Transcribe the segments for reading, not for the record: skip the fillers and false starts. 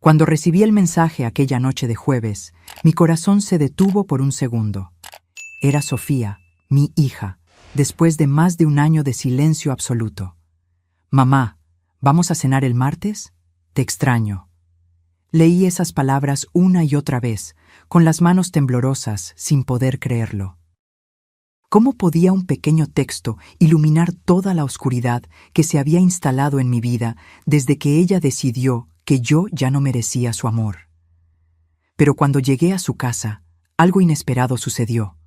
Cuando recibí el mensaje aquella noche de jueves, mi corazón se detuvo por un segundo. Era Sofía, mi hija, después de más de un año de silencio absoluto. «Mamá, ¿vamos a cenar el martes? Te extraño». Leí esas palabras una y otra vez, con las manos temblorosas, sin poder creerlo. ¿Cómo podía un pequeño texto iluminar toda la oscuridad que se había instalado en mi vida desde que ella decidió que yo ya no merecía su amor? Pero cuando llegué a su casa, algo inesperado sucedió.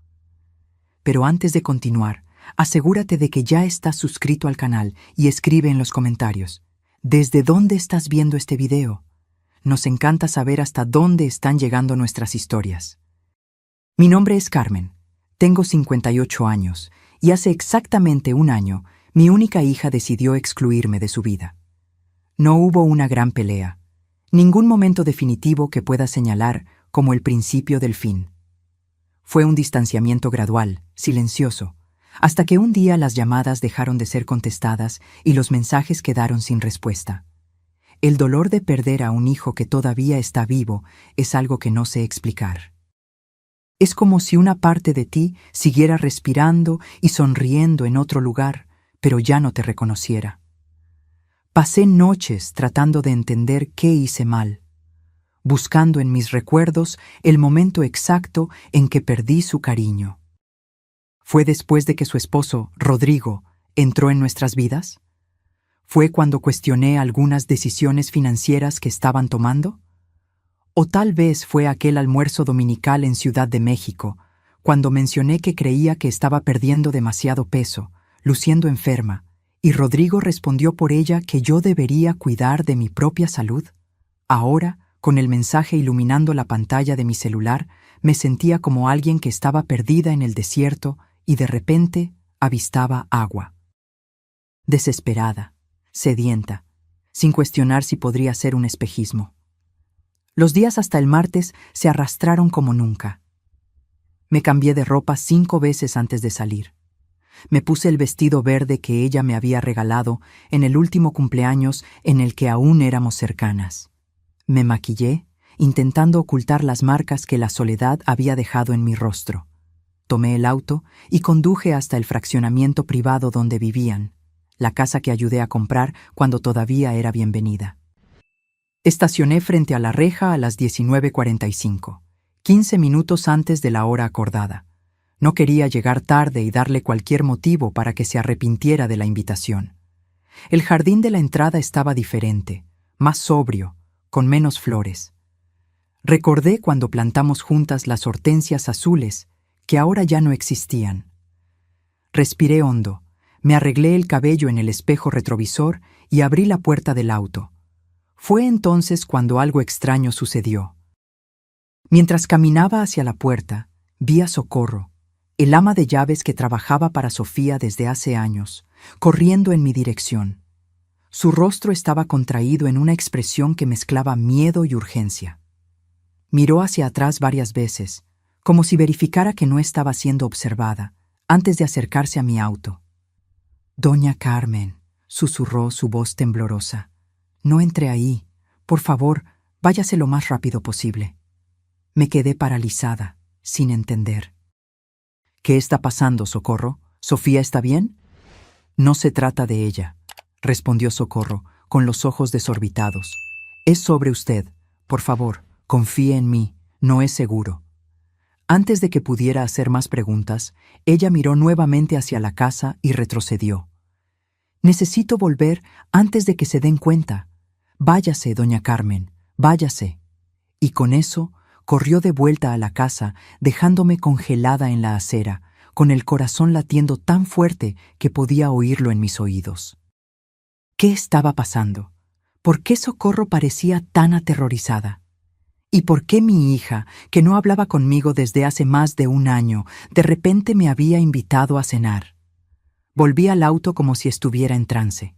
Pero antes de continuar, asegúrate de que ya estás suscrito al canal y escribe en los comentarios: ¿desde dónde estás viendo este video? Nos encanta saber hasta dónde están llegando nuestras historias. Mi nombre es Carmen, tengo 58 años y hace exactamente un año mi única hija decidió excluirme de su vida. No hubo una gran pelea, ningún momento definitivo que pueda señalar como el principio del fin. Fue un distanciamiento gradual, silencioso, hasta que un día las llamadas dejaron de ser contestadas y los mensajes quedaron sin respuesta. El dolor de perder a un hijo que todavía está vivo es algo que no sé explicar. Es como si una parte de ti siguiera respirando y sonriendo en otro lugar, pero ya no te reconociera. Pasé noches tratando de entender qué hice mal, buscando en mis recuerdos el momento exacto en que perdí su cariño. ¿Fue después de que su esposo, Rodrigo, entró en nuestras vidas? ¿Fue cuando cuestioné algunas decisiones financieras que estaban tomando? ¿O tal vez fue aquel almuerzo dominical en Ciudad de México, cuando mencioné que creía que estaba perdiendo demasiado peso, luciendo enferma, y Rodrigo respondió por ella que yo debería cuidar de mi propia salud? Ahora, con el mensaje iluminando la pantalla de mi celular, me sentía como alguien que estaba perdida en el desierto y de repente avistaba agua. Desesperada, sedienta, sin cuestionar si podría ser un espejismo. Los días hasta el martes se arrastraron como nunca. Me cambié de ropa 5 veces antes de salir. Me puse el vestido verde que ella me había regalado en el último cumpleaños en el que aún éramos cercanas. Me maquillé, intentando ocultar las marcas que la soledad había dejado en mi rostro. Tomé el auto y conduje hasta el fraccionamiento privado donde vivían, la casa que ayudé a comprar cuando todavía era bienvenida. Estacioné frente a la reja a las 19:45, 15 minutos antes de la hora acordada. No quería llegar tarde y darle cualquier motivo para que se arrepintiera de la invitación. El jardín de la entrada estaba diferente, más sobrio, con menos flores. Recordé cuando plantamos juntas las hortensias azules, que ahora ya no existían. Respiré hondo, me arreglé el cabello en el espejo retrovisor y abrí la puerta del auto. Fue entonces cuando algo extraño sucedió. Mientras caminaba hacia la puerta, vi a Socorro, el ama de llaves que trabajaba para Sofía desde hace años, corriendo en mi dirección. Su rostro estaba contraído en una expresión que mezclaba miedo y urgencia. Miró hacia atrás varias veces, como si verificara que no estaba siendo observada, antes de acercarse a mi auto. «Doña Carmen», susurró su voz temblorosa, «no entre ahí. Por favor, váyase lo más rápido posible». Me quedé paralizada, sin entender. «¿Qué está pasando, Socorro? ¿Sofía está bien?» «No se trata de ella», respondió Socorro, con los ojos desorbitados. «Es sobre usted. Por favor, confíe en mí. No es seguro». Antes de que pudiera hacer más preguntas, ella miró nuevamente hacia la casa y retrocedió. «Necesito volver antes de que se den cuenta. Váyase, doña Carmen, váyase». Y con eso corrió de vuelta a la casa, dejándome congelada en la acera, con el corazón latiendo tan fuerte que podía oírlo en mis oídos. ¿Qué estaba pasando? ¿Por qué Socorro parecía tan aterrorizada? ¿Y por qué mi hija, que no hablaba conmigo desde hace más de un año, de repente me había invitado a cenar? Volví al auto como si estuviera en trance.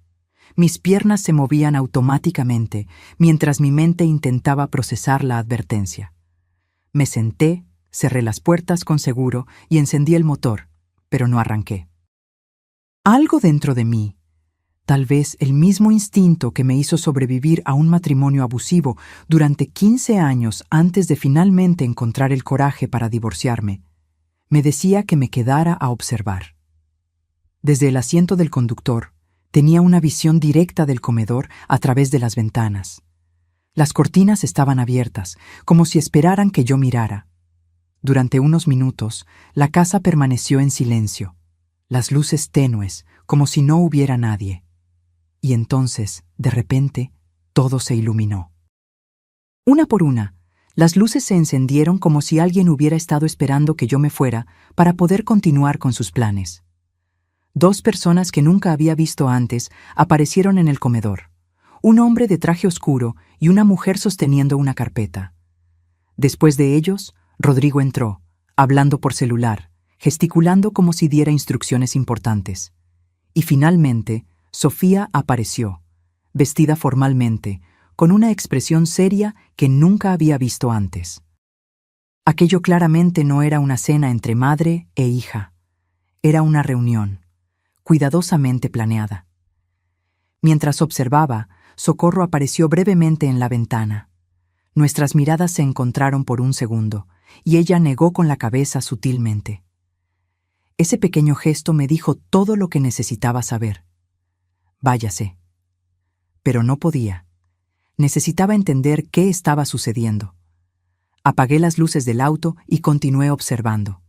Mis piernas se movían automáticamente, mientras mi mente intentaba procesar la advertencia. Me senté, cerré las puertas con seguro y encendí el motor, pero no arranqué. Algo dentro de mí, Tal vez el mismo instinto que me hizo sobrevivir a un matrimonio abusivo durante 15 años antes de finalmente encontrar el coraje para divorciarme, me decía que me quedara a observar. Desde el asiento del conductor, tenía una visión directa del comedor a través de las ventanas. Las cortinas estaban abiertas, como si esperaran que yo mirara. Durante unos minutos, la casa permaneció en silencio, las luces tenues, como si no hubiera nadie. Y entonces, de repente, todo se iluminó. Una por una, las luces se encendieron como si alguien hubiera estado esperando que yo me fuera para poder continuar con sus planes. 2 personas que nunca había visto antes aparecieron en el comedor. Un hombre de traje oscuro y una mujer sosteniendo una carpeta. Después de ellos, Rodrigo entró, hablando por celular, gesticulando como si diera instrucciones importantes. Y finalmente, Sofía apareció, vestida formalmente, con una expresión seria que nunca había visto antes. Aquello claramente no era una cena entre madre e hija. Era una reunión, cuidadosamente planeada. Mientras observaba, Socorro apareció brevemente en la ventana. Nuestras miradas se encontraron por un segundo, y ella negó con la cabeza sutilmente. Ese pequeño gesto me dijo todo lo que necesitaba saber. Váyase. Pero no podía. Necesitaba entender qué estaba sucediendo. Apagué las luces del auto y continué observando.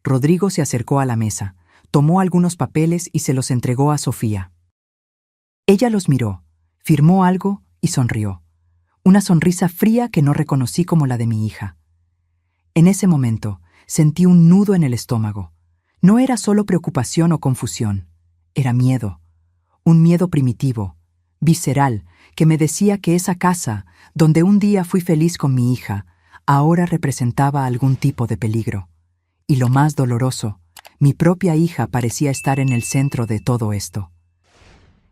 Rodrigo se acercó a la mesa, tomó algunos papeles y se los entregó a Sofía. Ella los miró, firmó algo y sonrió. Una sonrisa fría que no reconocí como la de mi hija. En ese momento, sentí un nudo en el estómago. No era solo preocupación o confusión, era miedo. Un miedo primitivo, visceral, que me decía que esa casa, donde un día fui feliz con mi hija, ahora representaba algún tipo de peligro. Y lo más doloroso, mi propia hija parecía estar en el centro de todo esto.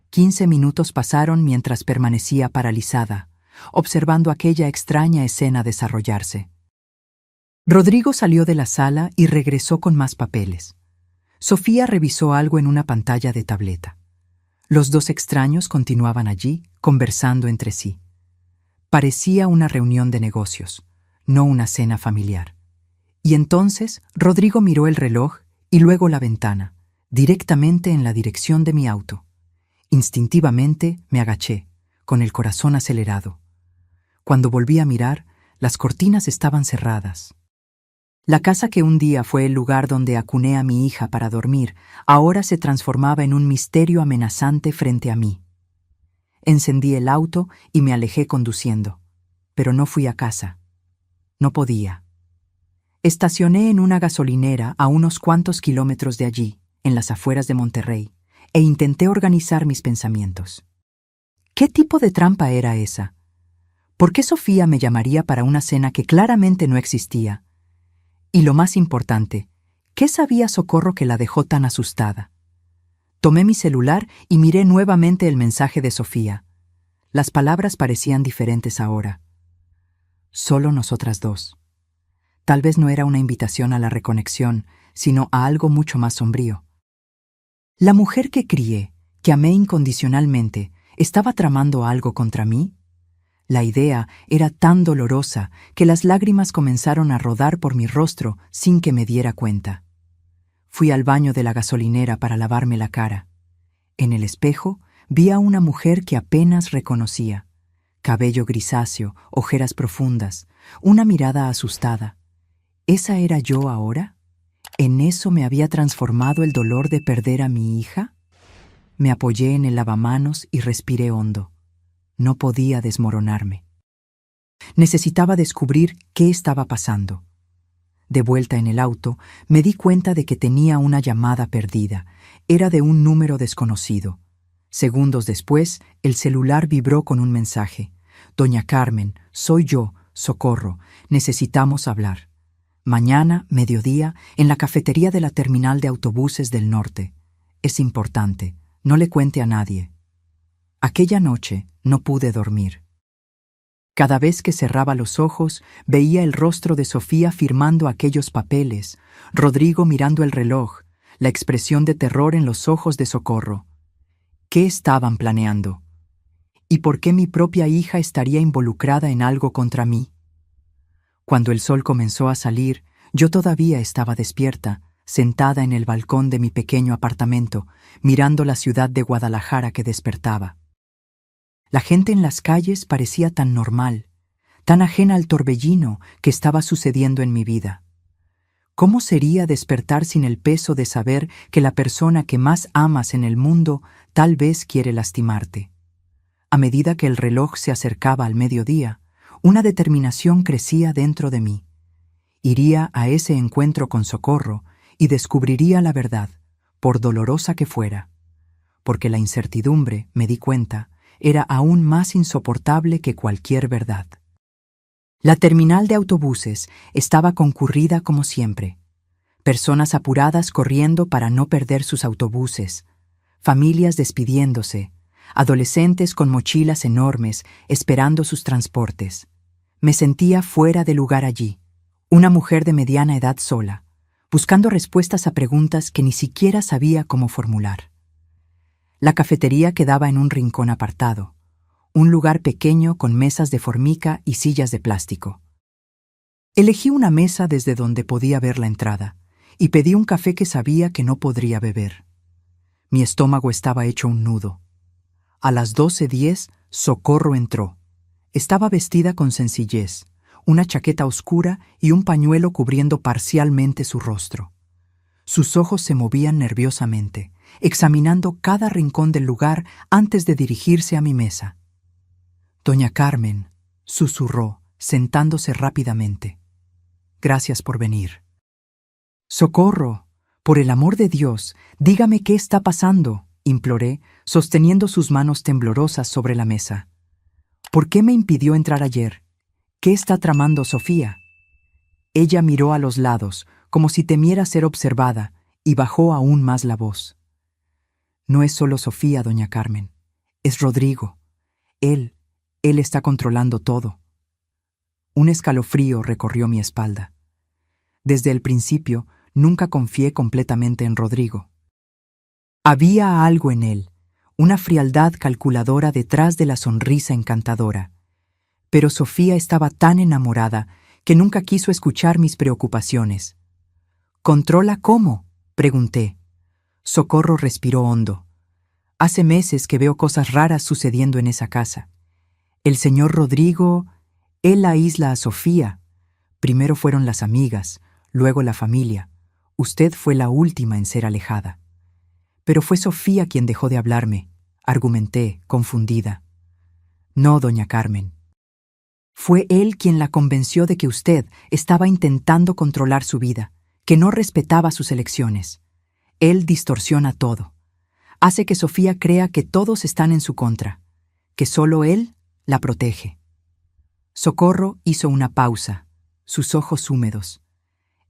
15 minutos pasaron mientras permanecía paralizada, observando aquella extraña escena desarrollarse. Rodrigo salió de la sala y regresó con más papeles. Sofía revisó algo en una pantalla de tableta. Los 2 extraños continuaban allí, conversando entre sí. Parecía una reunión de negocios, no una cena familiar. Y entonces Rodrigo miró el reloj y luego la ventana, directamente en la dirección de mi auto. Instintivamente me agaché, con el corazón acelerado. Cuando volví a mirar, las cortinas estaban cerradas. La casa que un día fue el lugar donde acuné a mi hija para dormir, ahora se transformaba en un misterio amenazante frente a mí. Encendí el auto y me alejé conduciendo, pero no fui a casa. No podía. Estacioné en una gasolinera a unos cuantos kilómetros de allí, en las afueras de Monterrey, e intenté organizar mis pensamientos. ¿Qué tipo de trampa era esa? ¿Por qué Sofía me llamaría para una cena que claramente no existía? Y lo más importante, ¿qué sabía Socorro que la dejó tan asustada? Tomé mi celular y miré nuevamente el mensaje de Sofía. Las palabras parecían diferentes ahora. Solo nosotras 2. Tal vez no era una invitación a la reconexión, sino a algo mucho más sombrío. ¿La mujer que crié, que amé incondicionalmente, estaba tramando algo contra mí? La idea era tan dolorosa que las lágrimas comenzaron a rodar por mi rostro sin que me diera cuenta. Fui al baño de la gasolinera para lavarme la cara. En el espejo vi a una mujer que apenas reconocía. Cabello grisáceo, ojeras profundas, una mirada asustada. ¿Esa era yo ahora? ¿En eso me había transformado el dolor de perder a mi hija? Me apoyé en el lavamanos y respiré hondo. No podía desmoronarme. Necesitaba descubrir qué estaba pasando. De vuelta en el auto, me di cuenta de que tenía una llamada perdida. Era de un número desconocido. Segundos después, el celular vibró con un mensaje. Doña Carmen, soy yo, Socorro. Necesitamos hablar. Mañana, mediodía, en la cafetería de la terminal de autobuses del norte. Es importante. No le cuente a nadie. Aquella noche no pude dormir. Cada vez que cerraba los ojos, veía el rostro de Sofía firmando aquellos papeles, Rodrigo mirando el reloj, la expresión de terror en los ojos de Socorro. ¿Qué estaban planeando? ¿Y por qué mi propia hija estaría involucrada en algo contra mí? Cuando el sol comenzó a salir, yo todavía estaba despierta, sentada en el balcón de mi pequeño apartamento, mirando la ciudad de Guadalajara que despertaba. La gente en las calles parecía tan normal, tan ajena al torbellino que estaba sucediendo en mi vida. ¿Cómo sería despertar sin el peso de saber que la persona que más amas en el mundo tal vez quiere lastimarte? A medida que el reloj se acercaba al mediodía, una determinación crecía dentro de mí. Iría a ese encuentro con Socorro y descubriría la verdad, por dolorosa que fuera, porque la incertidumbre, me di cuenta, era aún más insoportable que cualquier verdad. La terminal de autobuses estaba concurrida como siempre. Personas apuradas corriendo para no perder sus autobuses, familias despidiéndose, adolescentes con mochilas enormes esperando sus transportes. Me sentía fuera de lugar allí, una mujer de mediana edad sola, buscando respuestas a preguntas que ni siquiera sabía cómo formular. La cafetería quedaba en un rincón apartado, un lugar pequeño con mesas de formica y sillas de plástico. Elegí una mesa desde donde podía ver la entrada y pedí un café que sabía que no podría beber. Mi estómago estaba hecho un nudo. A las 12:10, Socorro entró. Estaba vestida con sencillez, una chaqueta oscura y un pañuelo cubriendo parcialmente su rostro. Sus ojos se movían nerviosamente, examinando cada rincón del lugar antes de dirigirse a mi mesa. «Doña Carmen», susurró, sentándose rápidamente. «Gracias por venir». «Socorro, por el amor de Dios, dígame qué está pasando», imploré, sosteniendo sus manos temblorosas sobre la mesa. «¿Por qué me impidió entrar ayer? ¿Qué está tramando Sofía?» Ella miró a los lados, como si temiera ser observada, y bajó aún más la voz. «No es solo Sofía, doña Carmen. Es Rodrigo. Él está controlando todo». Un escalofrío recorrió mi espalda. Desde el principio, nunca confié completamente en Rodrigo. Había algo en él, una frialdad calculadora detrás de la sonrisa encantadora. Pero Sofía estaba tan enamorada que nunca quiso escuchar mis preocupaciones. «¿Controla cómo?», pregunté. Socorro respiró hondo. «Hace meses que veo cosas raras sucediendo en esa casa. El señor Rodrigo, él aísla a Sofía. Primero fueron las amigas, luego la familia. Usted fue la última en ser alejada». «Pero fue Sofía quien dejó de hablarme», argumenté, confundida. «No, doña Carmen. Fue él quien la convenció de que usted estaba intentando controlar su vida, que no respetaba sus elecciones. Él distorsiona todo. Hace que Sofía crea que todos están en su contra, que solo él la protege». Socorro hizo una pausa, sus ojos húmedos.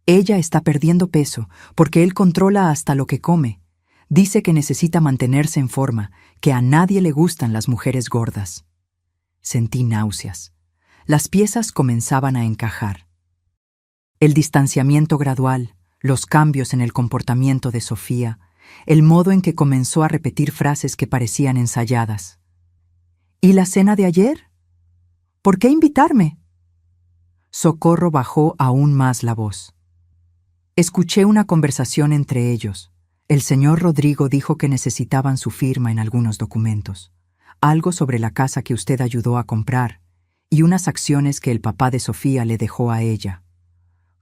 «Ella está perdiendo peso porque él controla hasta lo que come. Dice que necesita mantenerse en forma, que a nadie le gustan las mujeres gordas». Sentí náuseas. Las piezas comenzaban a encajar. El distanciamiento gradual, los cambios en el comportamiento de Sofía, el modo en que comenzó a repetir frases que parecían ensayadas. «¿Y la cena de ayer? ¿Por qué invitarme?». Socorro bajó aún más la voz. Escuché una conversación entre ellos. El señor Rodrigo dijo que necesitaban su firma en algunos documentos, algo sobre la casa que usted ayudó a comprar y unas acciones que el papá de Sofía le dejó a ella,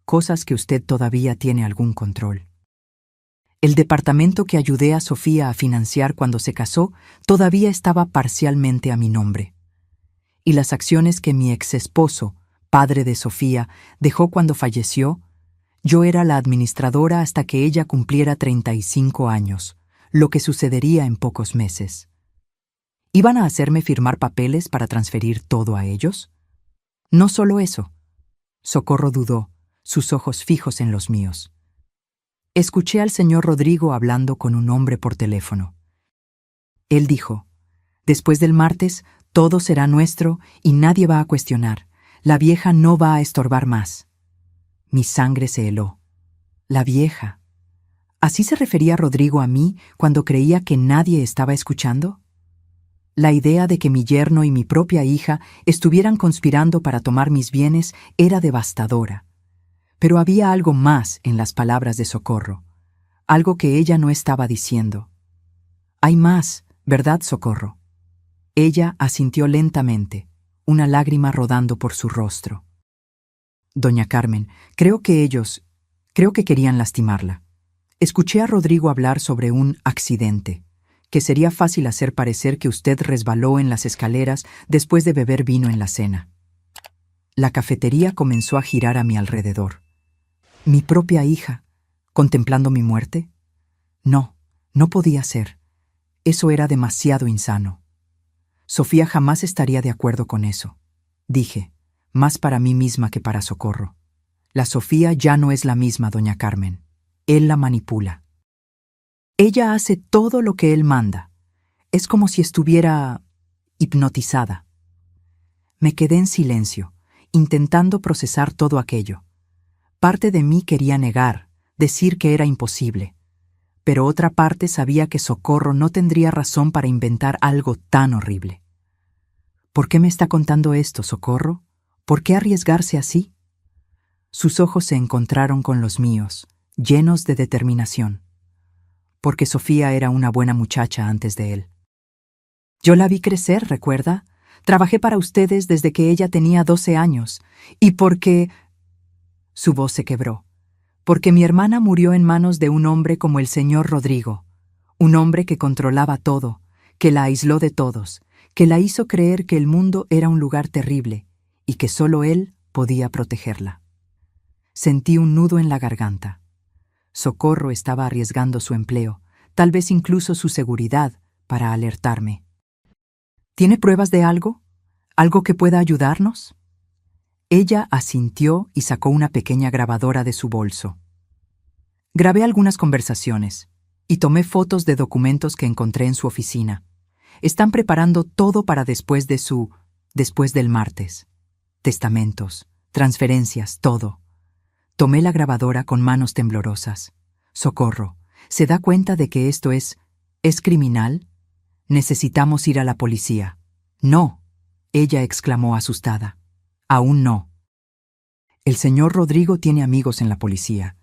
cosas que usted todavía tiene algún control. El departamento que ayudé a Sofía a financiar cuando se casó todavía estaba parcialmente a mi nombre. Y las acciones que mi exesposo, padre de Sofía, dejó cuando falleció, yo era la administradora hasta que ella cumpliera 35 años, lo que sucedería en pocos meses. ¿Iban a hacerme firmar papeles para transferir todo a ellos? No solo eso. Socorro dudó, sus ojos fijos en los míos. Escuché al señor Rodrigo hablando con un hombre por teléfono. Él dijo: «Después del martes, todo será nuestro y nadie va a cuestionar. La vieja no va a estorbar más». Mi sangre se heló. La vieja. ¿Así se refería Rodrigo a mí cuando creía que nadie estaba escuchando? La idea de que mi yerno y mi propia hija estuvieran conspirando para tomar mis bienes era devastadora. Pero había algo más en las palabras de Socorro, algo que ella no estaba diciendo. Hay más, ¿verdad, Socorro? Ella asintió lentamente, una lágrima rodando por su rostro. Doña Carmen, creo que querían lastimarla. Escuché a Rodrigo hablar sobre un accidente, que sería fácil hacer parecer que usted resbaló en las escaleras después de beber vino en la cena. La cafetería comenzó a girar a mi alrededor. ¿Mi propia hija, contemplando mi muerte? No, no podía ser. Eso era demasiado insano. Sofía jamás estaría de acuerdo con eso, dije, más para mí misma que para Socorro. La Sofía ya no es la misma, doña Carmen. Él la manipula. Ella hace todo lo que él manda. Es como si estuviera hipnotizada. Me quedé en silencio, intentando procesar todo aquello. Parte de mí quería negar, decir que era imposible, pero otra parte sabía que Socorro no tendría razón para inventar algo tan horrible. ¿Por qué me está contando esto, Socorro? ¿Por qué arriesgarse así? Sus ojos se encontraron con los míos, llenos de determinación. Porque Sofía era una buena muchacha antes de él. Yo la vi crecer, ¿recuerda? Trabajé para ustedes desde que ella tenía 12 años. Y porque... Su voz se quebró. Porque mi hermana murió en manos de un hombre como el señor Rodrigo. Un hombre que controlaba todo, que la aisló de todos, que la hizo creer que el mundo era un lugar terrible y que solo él podía protegerla. Sentí un nudo en la garganta. Socorro estaba arriesgando su empleo, tal vez incluso su seguridad, para alertarme. ¿Tiene pruebas de algo? ¿Algo que pueda ayudarnos? Ella asintió y sacó una pequeña grabadora de su bolso. Grabé algunas conversaciones y tomé fotos de documentos que encontré en su oficina. Están preparando todo para después del martes. Testamentos, transferencias, todo. Tomé la grabadora con manos temblorosas. Socorro, ¿se da cuenta de que esto es criminal? Necesitamos ir a la policía. No, ella exclamó asustada. Aún no. El señor Rodrigo tiene amigos en la policía.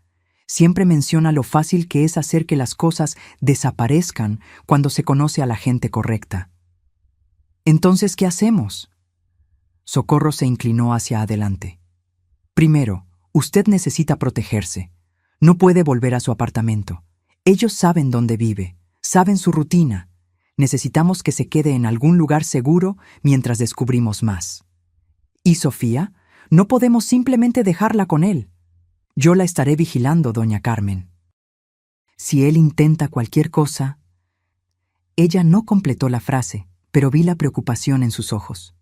Siempre menciona lo fácil que es hacer que las cosas desaparezcan cuando se conoce a la gente correcta. Entonces, ¿qué hacemos? Socorro se inclinó hacia adelante. Primero, usted necesita protegerse. No puede volver a su apartamento. Ellos saben dónde vive, saben su rutina. Necesitamos que se quede en algún lugar seguro mientras descubrimos más. ¿Y Sofía? No podemos simplemente dejarla con él. Yo la estaré vigilando, doña Carmen. Si él intenta cualquier cosa... Ella no completó la frase, pero vi la preocupación en sus ojos.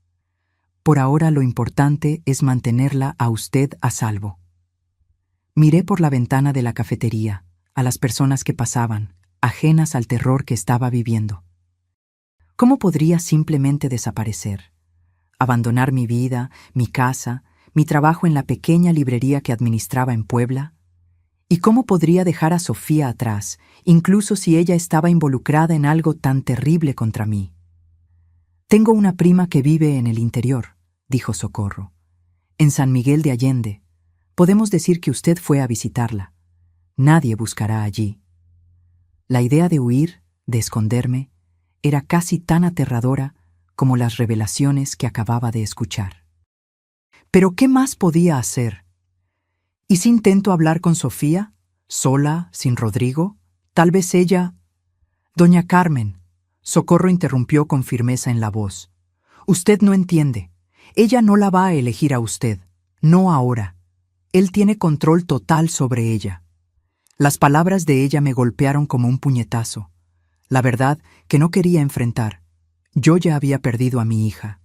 Por ahora lo importante es mantenerla a usted a salvo. Miré por la ventana de la cafetería, a las personas que pasaban, ajenas al terror que estaba viviendo. ¿Cómo podría simplemente desaparecer? Abandonar mi vida, mi casa, mi trabajo en la pequeña librería que administraba en Puebla. ¿Y cómo podría dejar a Sofía atrás, incluso si ella estaba involucrada en algo tan terrible contra mí? Tengo una prima que vive en el interior, dijo Socorro. En San Miguel de Allende. Podemos decir que usted fue a visitarla. Nadie buscará allí. La idea de huir, de esconderme, era casi tan aterradora como las revelaciones que acababa de escuchar. ¿Pero qué más podía hacer? ¿Y si intento hablar con Sofía? ¿Sola, sin Rodrigo? Tal vez ella... Doña Carmen, Socorro interrumpió con firmeza en la voz. Usted no entiende. Ella no la va a elegir a usted. No ahora. Él tiene control total sobre ella. Las palabras de ella me golpearon como un puñetazo. La verdad que no quería enfrentar. Yo ya había perdido a mi hija.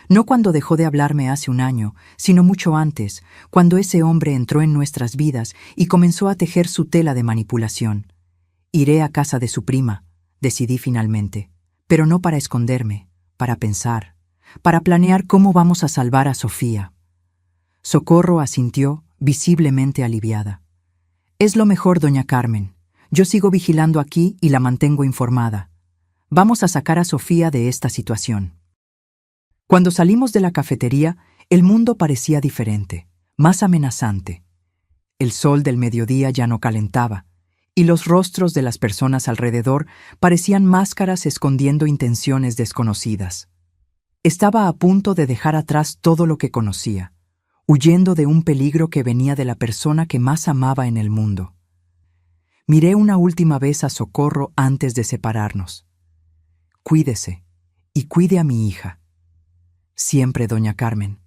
No cuando dejó de hablarme hace un año, sino mucho antes, cuando ese hombre entró en nuestras vidas y comenzó a tejer su tela de manipulación. Iré a casa de su prima, decidí finalmente, pero no para esconderme, para pensar, para planear cómo vamos a salvar a Sofía. Socorro asintió, visiblemente aliviada. Es lo mejor, doña Carmen. Yo sigo vigilando aquí y la mantengo informada. Vamos a sacar a Sofía de esta situación. Cuando salimos de la cafetería, el mundo parecía diferente, más amenazante. El sol del mediodía ya no calentaba, y los rostros de las personas alrededor parecían máscaras escondiendo intenciones desconocidas. Estaba a punto de dejar atrás todo lo que conocía, huyendo de un peligro que venía de la persona que más amaba en el mundo. Miré una última vez a Socorro antes de separarnos. Cuídese, y cuide a mi hija. Siempre, doña Carmen.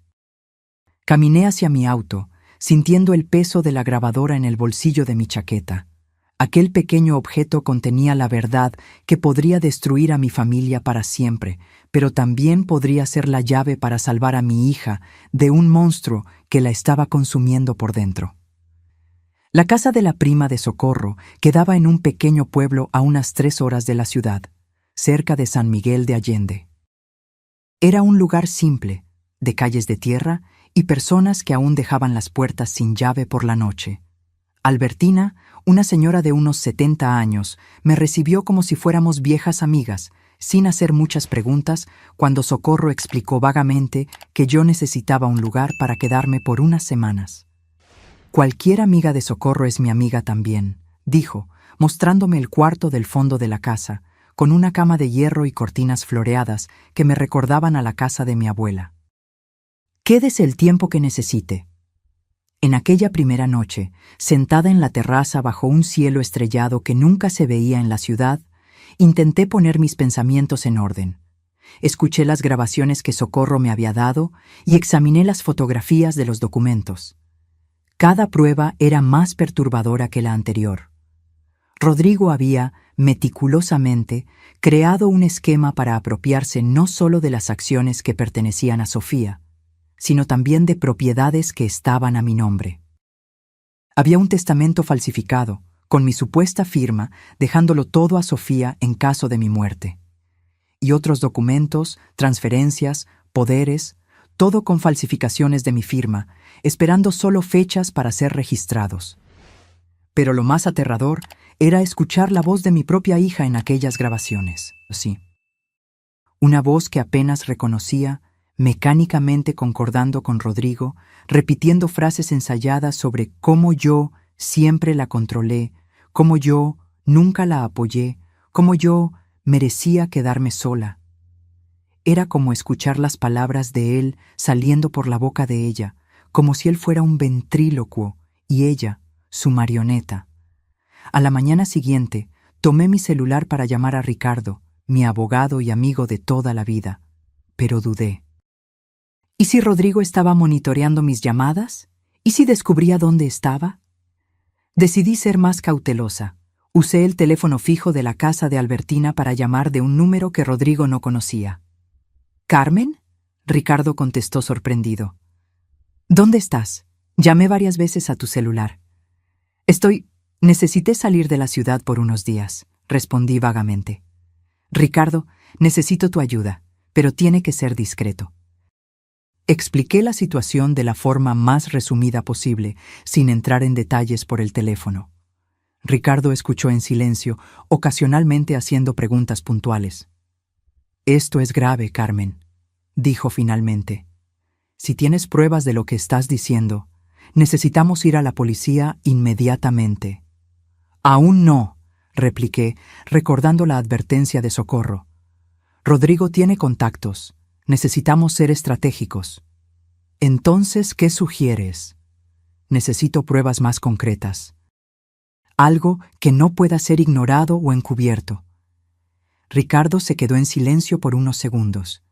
Caminé hacia mi auto, sintiendo el peso de la grabadora en el bolsillo de mi chaqueta. Aquel pequeño objeto contenía la verdad que podría destruir a mi familia para siempre, pero también podría ser la llave para salvar a mi hija de un monstruo que la estaba consumiendo por dentro. La casa de la prima de Socorro quedaba en un pequeño pueblo a unas 3 horas de la ciudad, cerca de San Miguel de Allende. Era un lugar simple, de calles de tierra y personas que aún dejaban las puertas sin llave por la noche. Albertina, una señora de unos 70 años, me recibió como si fuéramos viejas amigas, sin hacer muchas preguntas, cuando Socorro explicó vagamente que yo necesitaba un lugar para quedarme por unas semanas. Cualquier amiga de Socorro es mi amiga también, dijo, mostrándome el cuarto del fondo de la casa, con una cama de hierro y cortinas floreadas que me recordaban a la casa de mi abuela. Quédese el tiempo que necesite. En aquella primera noche, sentada en la terraza bajo un cielo estrellado que nunca se veía en la ciudad, intenté poner mis pensamientos en orden. Escuché las grabaciones que Socorro me había dado y examiné las fotografías de los documentos. Cada prueba era más perturbadora que la anterior. Rodrigo había, meticulosamente, creado un esquema para apropiarse no solo de las acciones que pertenecían a Sofía, sino también de propiedades que estaban a mi nombre. Había un testamento falsificado, con mi supuesta firma, dejándolo todo a Sofía en caso de mi muerte. Y otros documentos, transferencias, poderes, todo con falsificaciones de mi firma, esperando solo fechas para ser registrados. Pero lo más aterrador era escuchar la voz de mi propia hija en aquellas grabaciones. Sí. Una voz que apenas reconocía, mecánicamente concordando con Rodrigo, repitiendo frases ensayadas sobre cómo yo siempre la controlé, cómo yo nunca la apoyé, cómo yo merecía quedarme sola. Era como escuchar las palabras de él saliendo por la boca de ella, como si él fuera un ventrílocuo y ella, su marioneta. A la mañana siguiente, tomé mi celular para llamar a Ricardo, mi abogado y amigo de toda la vida, pero dudé. ¿Y si Rodrigo estaba monitoreando mis llamadas? ¿Y si descubría dónde estaba? Decidí ser más cautelosa. Usé el teléfono fijo de la casa de Albertina para llamar de un número que Rodrigo no conocía. ¿Carmen? Ricardo contestó sorprendido. ¿Dónde estás? Llamé varias veces a tu celular. Necesité salir de la ciudad por unos días, respondí vagamente. Ricardo, necesito tu ayuda, pero tiene que ser discreto. Expliqué la situación de la forma más resumida posible, sin entrar en detalles por el teléfono. Ricardo escuchó en silencio, ocasionalmente haciendo preguntas puntuales. «Esto es grave, Carmen», dijo finalmente. «Si tienes pruebas de lo que estás diciendo, necesitamos ir a la policía inmediatamente». «Aún no», repliqué, recordando la advertencia de Socorro. «Rodrigo tiene contactos. Necesitamos ser estratégicos». «Entonces, ¿qué sugieres?» «Necesito pruebas más concretas. Algo que no pueda ser ignorado o encubierto». Ricardo se quedó en silencio por unos segundos.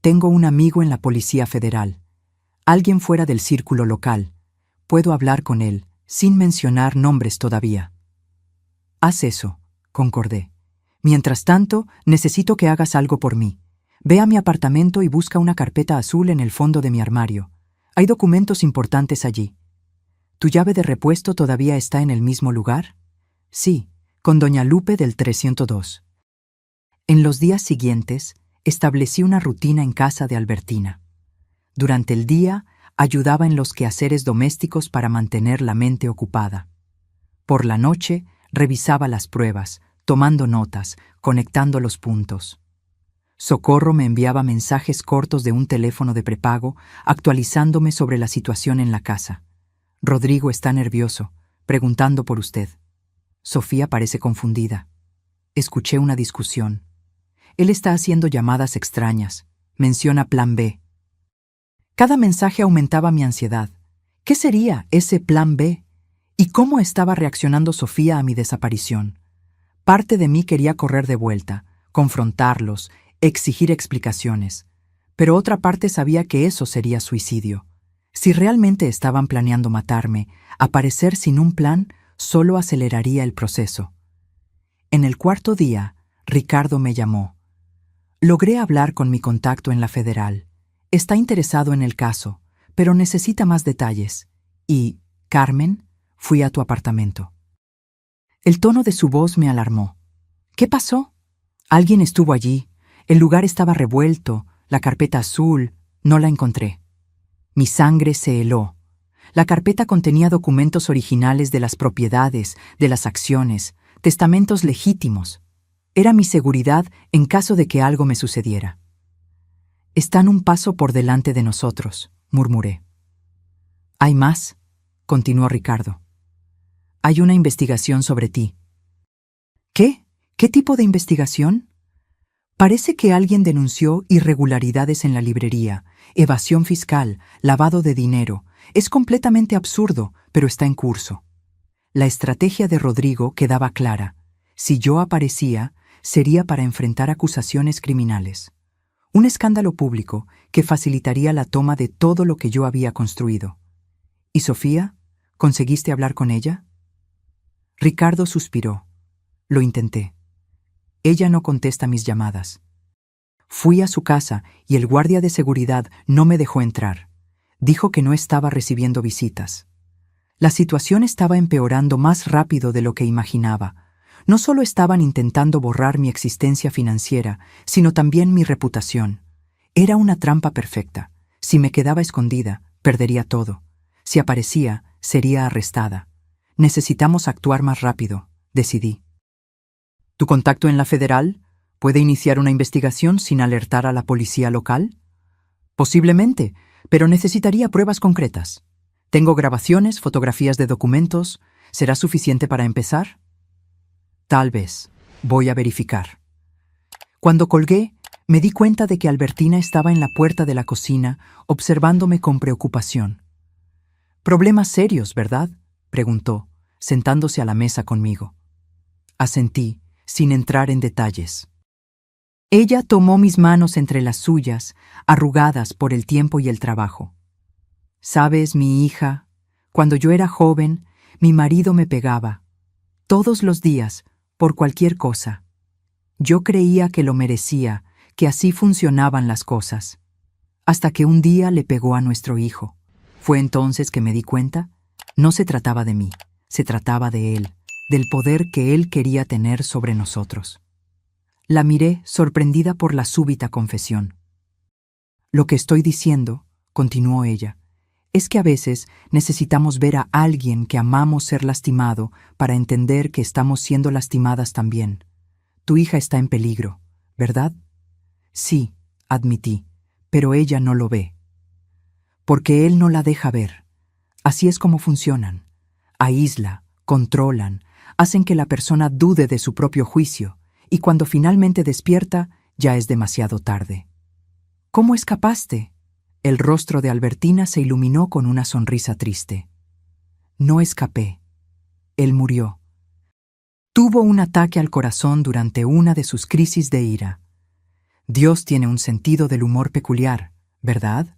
«Tengo un amigo en la Policía Federal. Alguien fuera del círculo local. Puedo hablar con él, sin mencionar nombres todavía». «Haz eso», concordé. «Mientras tanto, necesito que hagas algo por mí. Ve a mi apartamento y busca una carpeta azul en el fondo de mi armario. Hay documentos importantes allí». «¿Tu llave de repuesto todavía está en el mismo lugar?» «Sí, con doña Lupe del 302». En los días siguientes, establecí una rutina en casa de Albertina. Durante el día, ayudaba en los quehaceres domésticos para mantener la mente ocupada. Por la noche, Revisaba las pruebas, tomando notas, conectando los puntos. Socorro me enviaba mensajes cortos de un teléfono de prepago, actualizándome sobre la situación en la casa. Rodrigo está nervioso, preguntando por usted. Sofía parece confundida. Escuché una discusión. Él está haciendo llamadas extrañas. Menciona plan B. Cada mensaje aumentaba mi ansiedad. ¿Qué sería ese plan B? ¿Y cómo estaba reaccionando Sofía a mi desaparición? Parte de mí quería correr de vuelta, confrontarlos, exigir explicaciones. Pero otra parte sabía que eso sería suicidio. Si realmente estaban planeando matarme, aparecer sin un plan solo aceleraría el proceso. En el cuarto día, Ricardo me llamó. Logré hablar con mi contacto en la Federal. Está interesado en el caso, pero necesita más detalles. Y, Carmen, fui a tu apartamento. El tono de su voz me alarmó. ¿Qué pasó? Alguien estuvo allí. El lugar estaba revuelto, la carpeta azul, no la encontré. Mi sangre se heló. La carpeta contenía documentos originales de las propiedades, de las acciones, testamentos legítimos. Era mi seguridad en caso de que algo me sucediera. Están un paso por delante de nosotros, murmuré. ¿Hay más?, continuó Ricardo. Hay una investigación sobre ti. ¿Qué? ¿Qué tipo de investigación? Parece que alguien denunció irregularidades en la librería, evasión fiscal, lavado de dinero. Es completamente absurdo, pero está en curso. La estrategia de Rodrigo quedaba clara. Si yo aparecía, sería para enfrentar acusaciones criminales. Un escándalo público que facilitaría la toma de todo lo que yo había construido. ¿Y Sofía? ¿Conseguiste hablar con ella? Ricardo suspiró. Lo intenté. Ella no contesta mis llamadas. Fui a su casa y el guardia de seguridad no me dejó entrar. Dijo que no estaba recibiendo visitas. La situación estaba empeorando más rápido de lo que imaginaba. No solo estaban intentando borrar mi existencia financiera, sino también mi reputación. Era una trampa perfecta. Si me quedaba escondida, perdería todo. Si aparecía, sería arrestada. Necesitamos actuar más rápido, decidí. ¿Tu contacto en la Federal puede iniciar una investigación sin alertar a la policía local? Posiblemente, pero necesitaría pruebas concretas. Tengo grabaciones, fotografías de documentos. ¿Será suficiente para empezar? Tal vez. Voy a verificar. Cuando colgué, me di cuenta de que Albertina estaba en la puerta de la cocina, observándome con preocupación. «Problemas serios, ¿verdad?», preguntó, sentándose a la mesa conmigo. Asentí, sin entrar en detalles. Ella tomó mis manos entre las suyas, arrugadas por el tiempo y el trabajo. «Sabes, mi hija, cuando yo era joven, mi marido me pegaba. Todos los días, por cualquier cosa. Yo creía que lo merecía, que así funcionaban las cosas. Hasta que un día le pegó a nuestro hijo. Fue entonces que me di cuenta, no se trataba de mí, se trataba de él, del poder que él quería tener sobre nosotros». La miré, sorprendida por la súbita confesión. «Lo que estoy diciendo», continuó ella, «es que a veces necesitamos ver a alguien que amamos ser lastimado para entender que estamos siendo lastimadas también. Tu hija está en peligro, ¿verdad?» «Sí», admití, «pero ella no lo ve». «Porque él no la deja ver. Así es como funcionan. Aísla, controlan, hacen que la persona dude de su propio juicio, y cuando finalmente despierta, ya es demasiado tarde». «¿Cómo escapaste?». El rostro de Albertina se iluminó con una sonrisa triste. «No escapé. Él murió. Tuvo un ataque al corazón durante una de sus crisis de ira. Dios tiene un sentido del humor peculiar, ¿verdad?».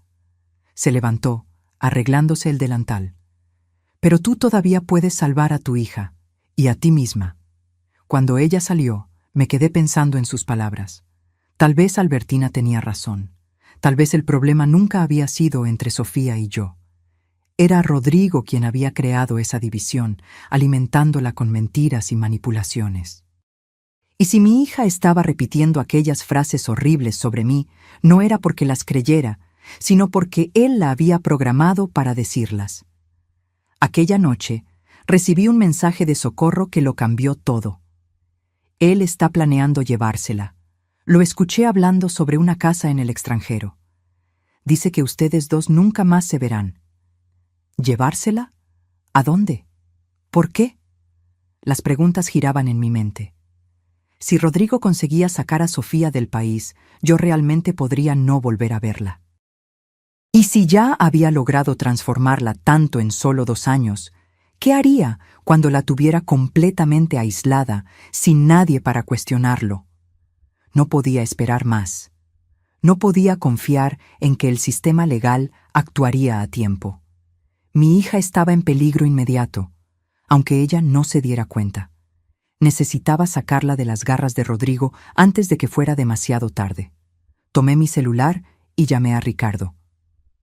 Se levantó, arreglándose el delantal. «Pero tú todavía puedes salvar a tu hija, y a ti misma». Cuando ella salió, me quedé pensando en sus palabras. Tal vez Albertina tenía razón. Tal vez el problema nunca había sido entre Sofía y yo. Era Rodrigo quien había creado esa división, alimentándola con mentiras y manipulaciones. Y si mi hija estaba repitiendo aquellas frases horribles sobre mí, no era porque las creyera, sino porque él la había programado para decirlas. Aquella noche, recibí un mensaje de Socorro que lo cambió todo. Él está planeando llevársela. Lo escuché hablando sobre una casa en el extranjero. Dice que ustedes dos nunca más se verán. ¿Llevársela? ¿A dónde? ¿Por qué? Las preguntas giraban en mi mente. Si Rodrigo conseguía sacar a Sofía del país, yo realmente podría no volver a verla. Y si ya había logrado transformarla tanto en solo 2 años, ¿qué haría cuando la tuviera completamente aislada, sin nadie para cuestionarlo? No podía esperar más. No podía confiar en que el sistema legal actuaría a tiempo. Mi hija estaba en peligro inmediato, aunque ella no se diera cuenta. Necesitaba sacarla de las garras de Rodrigo antes de que fuera demasiado tarde. Tomé mi celular y llamé a Ricardo.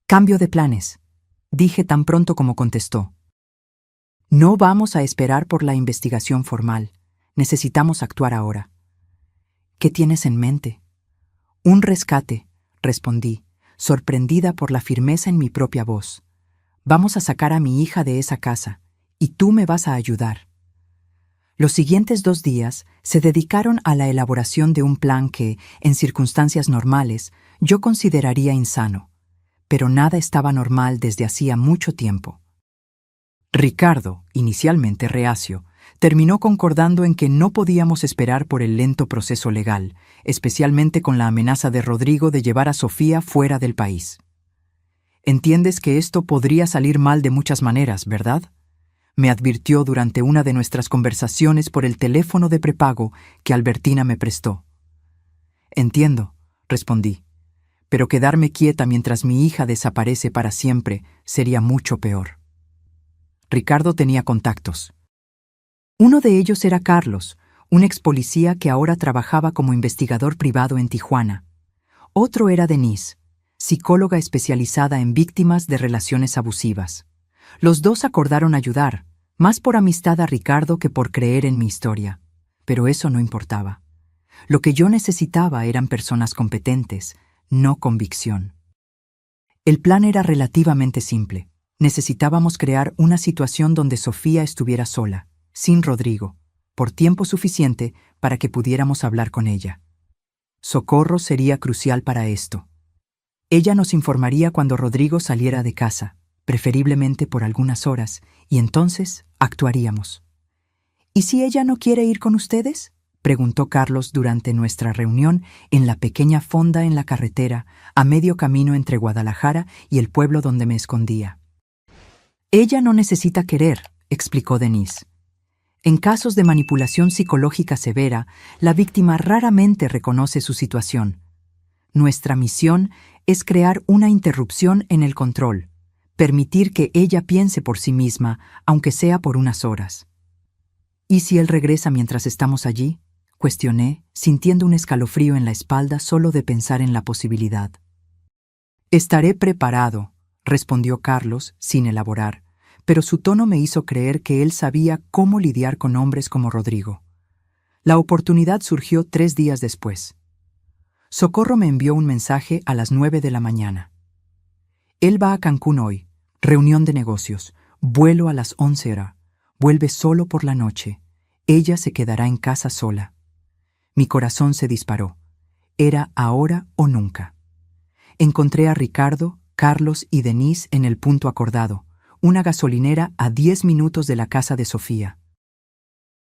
«Cambio de planes», dije tan pronto como contestó. «No vamos a esperar por la investigación formal. Necesitamos actuar ahora». «¿Qué tienes en mente?» «Un rescate», respondí, sorprendida por la firmeza en mi propia voz. «Vamos a sacar a mi hija de esa casa, y tú me vas a ayudar». Los siguientes 2 días se dedicaron a la elaboración de un plan que, en circunstancias normales, yo consideraría insano. Pero nada estaba normal desde hacía mucho tiempo. Ricardo, inicialmente reacio, terminó concordando en que no podíamos esperar por el lento proceso legal, especialmente con la amenaza de Rodrigo de llevar a Sofía fuera del país. «Entiendes que esto podría salir mal de muchas maneras, ¿verdad?», me advirtió durante una de nuestras conversaciones por el teléfono de prepago que Albertina me prestó. «Entiendo», respondí, «pero quedarme quieta mientras mi hija desaparece para siempre sería mucho peor». Ricardo tenía contactos. Uno de ellos era Carlos, un ex policía que ahora trabajaba como investigador privado en Tijuana. Otro era Denise, psicóloga especializada en víctimas de relaciones abusivas. Los dos acordaron ayudar, más por amistad a Ricardo que por creer en mi historia. Pero eso no importaba. Lo que yo necesitaba eran personas competentes, no convicción. El plan era relativamente simple. Necesitábamos crear una situación donde Sofía estuviera sola, sin Rodrigo, por tiempo suficiente para que pudiéramos hablar con ella. Socorro sería crucial para esto. Ella nos informaría cuando Rodrigo saliera de casa, preferiblemente por algunas horas, y entonces actuaríamos. «¿Y si ella no quiere ir con ustedes?», preguntó Carlos durante nuestra reunión en la pequeña fonda en la carretera, a medio camino entre Guadalajara y el pueblo donde me escondía. «Ella no necesita querer», explicó Denise. «En casos de manipulación psicológica severa, la víctima raramente reconoce su situación. Nuestra misión es crear una interrupción en el control, permitir que ella piense por sí misma, aunque sea por unas horas». «¿Y si él regresa mientras estamos allí?», cuestioné, sintiendo un escalofrío en la espalda solo de pensar en la posibilidad. «Estaré preparado», respondió Carlos, sin elaborar, pero su tono me hizo creer que él sabía cómo lidiar con hombres como Rodrigo. La oportunidad surgió 3 días después. Socorro me envió un mensaje a las 9 de la mañana. «Él va a Cancún hoy, reunión de negocios, vuelo a las 11 horas, vuelve solo por la noche, ella se quedará en casa sola». Mi corazón se disparó. Era ahora o nunca. Encontré a Ricardo, Carlos y Denise en el punto acordado, una gasolinera a 10 minutos de la casa de Sofía.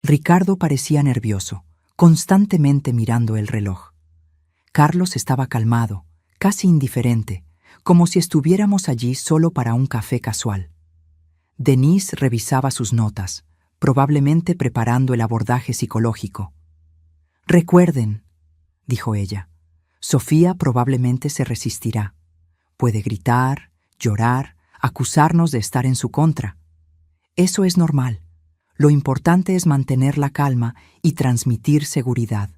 Ricardo parecía nervioso, constantemente mirando el reloj. Carlos estaba calmado, casi indiferente, como si estuviéramos allí solo para un café casual. Denise revisaba sus notas, probablemente preparando el abordaje psicológico. «Recuerden», dijo ella, «Sofía probablemente se resistirá. Puede gritar, llorar, acusarnos de estar en su contra. Eso es normal. Lo importante es mantener la calma y transmitir seguridad».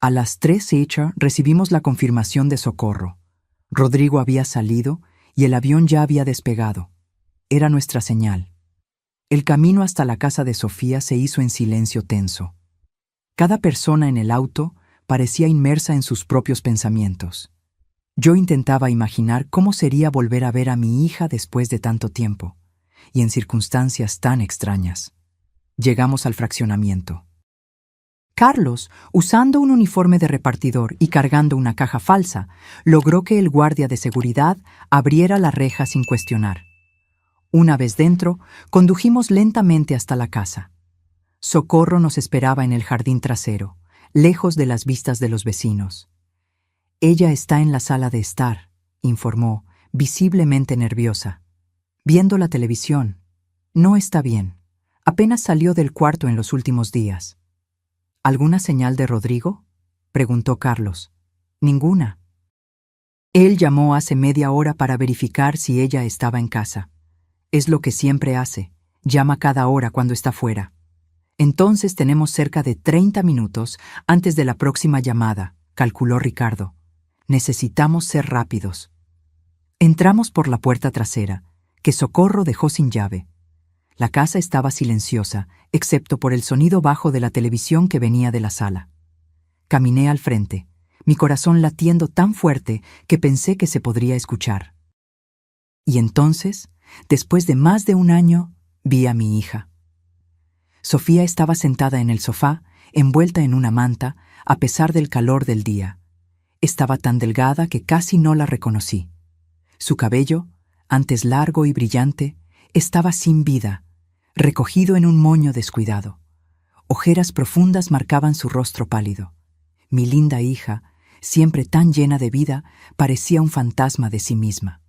A las 3:08 recibimos la confirmación de Socorro. Rodrigo había salido y el avión ya había despegado. Era nuestra señal. El camino hasta la casa de Sofía se hizo en silencio tenso. Cada persona en el auto parecía inmersa en sus propios pensamientos. Yo intentaba imaginar cómo sería volver a ver a mi hija después de tanto tiempo, y en circunstancias tan extrañas. Llegamos al fraccionamiento. Carlos, usando un uniforme de repartidor y cargando una caja falsa, logró que el guardia de seguridad abriera la reja sin cuestionar. Una vez dentro, condujimos lentamente hasta la casa. Socorro nos esperaba en el jardín trasero, lejos de las vistas de los vecinos. Ella está en la sala de estar, informó, visiblemente nerviosa. Viendo la televisión. No está bien. Apenas salió del cuarto en los últimos días. ¿Alguna señal de Rodrigo?, preguntó Carlos. Ninguna. Él llamó hace media hora para verificar si ella estaba en casa. Es lo que siempre hace. Llama cada hora cuando está fuera. Entonces tenemos cerca de 30 minutos antes de la próxima llamada, calculó Ricardo. Necesitamos ser rápidos. Entramos por la puerta trasera, que Socorro dejó sin llave. La casa estaba silenciosa, excepto por el sonido bajo de la televisión que venía de la sala. Caminé al frente, mi corazón latiendo tan fuerte que pensé que se podría escuchar. Y entonces, después de más de un año, vi a mi hija. Sofía estaba sentada en el sofá, envuelta en una manta, a pesar del calor del día. Estaba tan delgada que casi no la reconocí. Su cabello, antes largo y brillante, estaba sin vida, recogido en un moño descuidado. Ojeras profundas marcaban su rostro pálido. Mi linda hija, siempre tan llena de vida, parecía un fantasma de sí misma.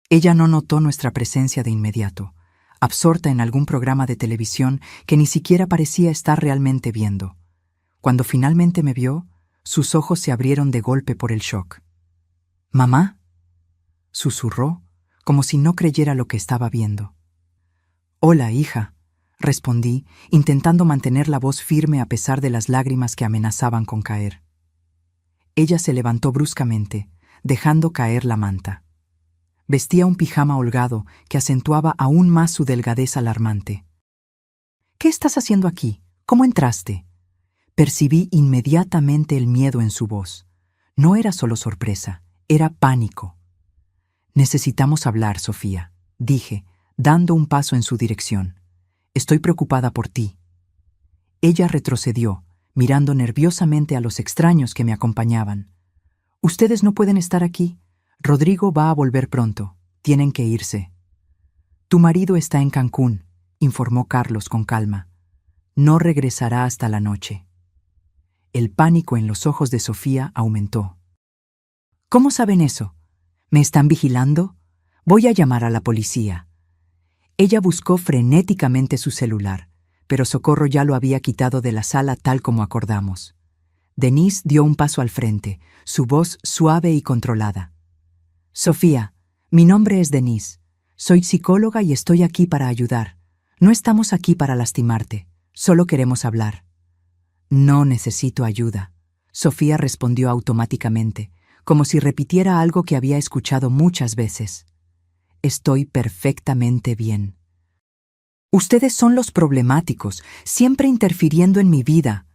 Ella no notó nuestra presencia de inmediato, absorta en algún programa de televisión que ni siquiera parecía estar realmente viendo. Cuando finalmente me vio, sus ojos se abrieron de golpe por el shock. «¿Mamá?», susurró, como si no creyera lo que estaba viendo. «Hola, hija», respondí, intentando mantener la voz firme a pesar de las lágrimas que amenazaban con caer. Ella se levantó bruscamente, dejando caer la manta. Vestía un pijama holgado que acentuaba aún más su delgadez alarmante. «¿Qué estás haciendo aquí? ¿Cómo entraste?». Percibí inmediatamente el miedo en su voz. No era solo sorpresa, era pánico. «Necesitamos hablar, Sofía», dije, dando un paso en su dirección. «Estoy preocupada por ti». Ella retrocedió, mirando nerviosamente a los extraños que me acompañaban. «Ustedes no pueden estar aquí. Rodrigo va a volver pronto. Tienen que irse». «Tu marido está en Cancún», informó Carlos con calma. «No regresará hasta la noche». El pánico en los ojos de Sofía aumentó. «¿Cómo saben eso? ¿Me están vigilando? Voy a llamar a la policía». Ella buscó frenéticamente su celular, pero Socorro ya lo había quitado de la sala tal como acordamos. Denise dio un paso al frente, su voz suave y controlada. «Sofía, mi nombre es Denise. Soy psicóloga y estoy aquí para ayudar. No estamos aquí para lastimarte, solo queremos hablar». «No necesito ayuda», Sofía respondió automáticamente, como si repitiera algo que había escuchado muchas veces. «Estoy perfectamente bien». «Ustedes son los problemáticos, siempre interfiriendo en mi vida».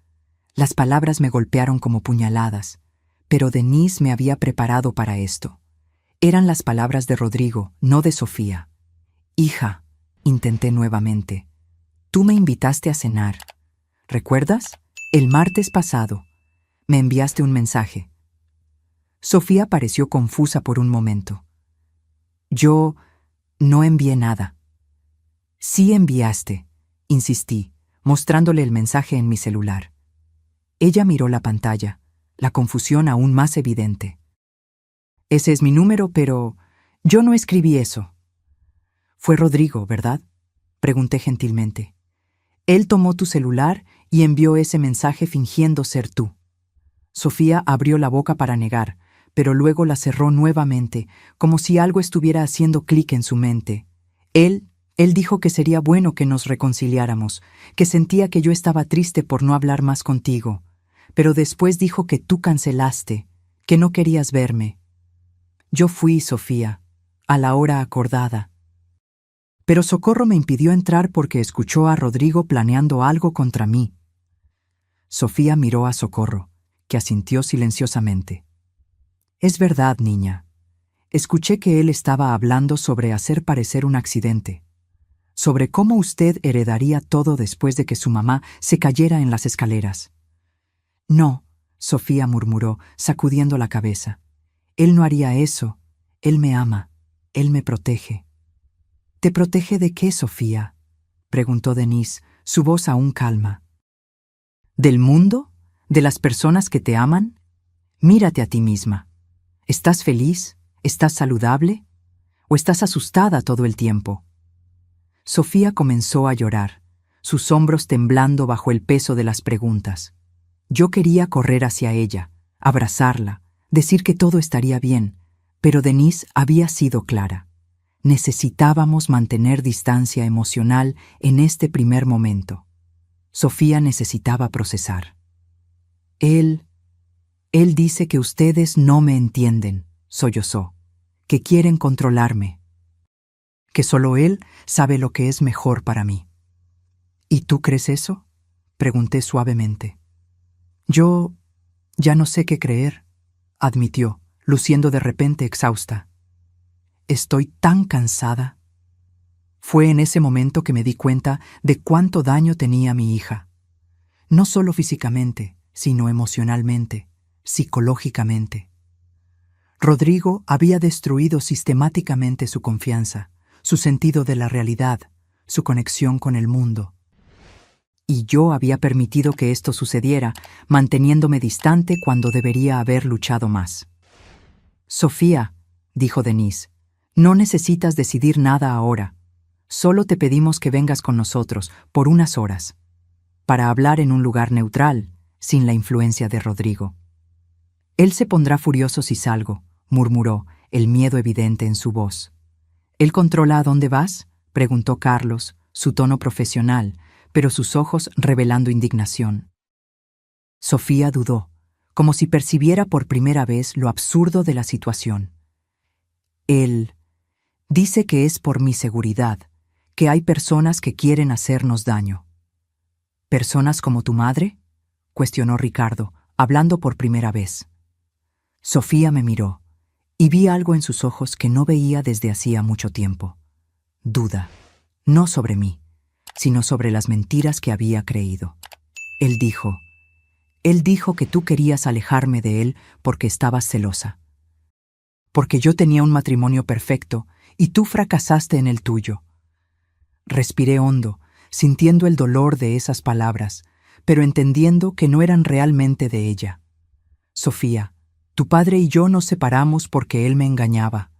Las palabras me golpearon como puñaladas, pero Denise me había preparado para esto. Eran las palabras de Rodrigo, no de Sofía. «Hija», intenté nuevamente, «tú me invitaste a cenar. ¿Recuerdas? El martes pasado. Me enviaste un mensaje». Sofía pareció confusa por un momento. «Yo no envié nada». «Sí enviaste», insistí, mostrándole el mensaje en mi celular. Ella miró la pantalla, la confusión aún más evidente. «Ese es mi número, pero yo no escribí eso». «Fue Rodrigo, ¿verdad?», pregunté gentilmente. «Él tomó tu celular y envió ese mensaje fingiendo ser tú». Sofía abrió la boca para negar, pero luego la cerró nuevamente, como si algo estuviera haciendo clic en su mente. Él dijo que sería bueno que nos reconciliáramos, que sentía que yo estaba triste por no hablar más contigo, pero después dijo que tú cancelaste, que no querías verme. Yo fui, Sofía, a la hora acordada. Pero Socorro me impidió entrar porque escuchó a Rodrigo planeando algo contra mí. Sofía miró a Socorro, que asintió silenciosamente. «Es verdad, niña. Escuché que él estaba hablando sobre hacer parecer un accidente. sobre cómo usted heredaría todo después de que su mamá se cayera en las escaleras. No, Sofía murmuró, sacudiendo la cabeza. Él no haría eso. Él me ama. Él me protege. ¿Te protege de qué, Sofía?, preguntó Denise, su voz aún calma. ¿Del mundo? ¿De las personas que te aman? Mírate a ti misma. ¿Estás feliz? ¿Estás saludable? ¿O estás asustada todo el tiempo? Sofía comenzó a llorar, sus hombros temblando bajo el peso de las preguntas. Yo quería correr hacia ella, abrazarla, decir que todo estaría bien, pero Denise había sido clara. Necesitábamos mantener distancia emocional en este primer momento. Sofía necesitaba procesar. Él dice que ustedes no me entienden, sollozó, que quieren controlarme, que solo él sabe lo que es mejor para mí. ¿Y tú crees eso?, pregunté suavemente. Yo ya no sé qué creer, admitió, luciendo de repente exhausta. Estoy tan cansada. Fue en ese momento que me di cuenta de cuánto daño tenía mi hija. No solo físicamente, sino emocionalmente, psicológicamente. Rodrigo había destruido sistemáticamente su confianza, su sentido de la realidad, su conexión con el mundo. Y yo había permitido que esto sucediera, manteniéndome distante cuando debería haber luchado más. Sofía, dijo Denise, no necesitas decidir nada ahora. Solo te pedimos que vengas con nosotros por unas horas, para hablar en un lugar neutral, sin la influencia de Rodrigo. Él se pondrá furioso si salgo, murmuró, el miedo evidente en su voz. ¿Él controla a dónde vas?, preguntó Carlos, su tono profesional, pero sus ojos revelando indignación. Sofía dudó, como si percibiera por primera vez lo absurdo de la situación. Él dice que es por mi seguridad, que hay personas que quieren hacernos daño. ¿Personas como tu madre?, cuestionó Ricardo, hablando por primera vez. Sofía me miró, y vi algo en sus ojos que no veía desde hacía mucho tiempo. Duda, no sobre mí, sino sobre las mentiras que había creído. Él dijo que tú querías alejarme de él porque estabas celosa. Porque yo tenía un matrimonio perfecto y tú fracasaste en el tuyo. Respiré hondo, sintiendo el dolor de esas palabras, pero entendiendo que no eran realmente de ella. Sofía, tu padre y yo nos separamos porque él me engañaba.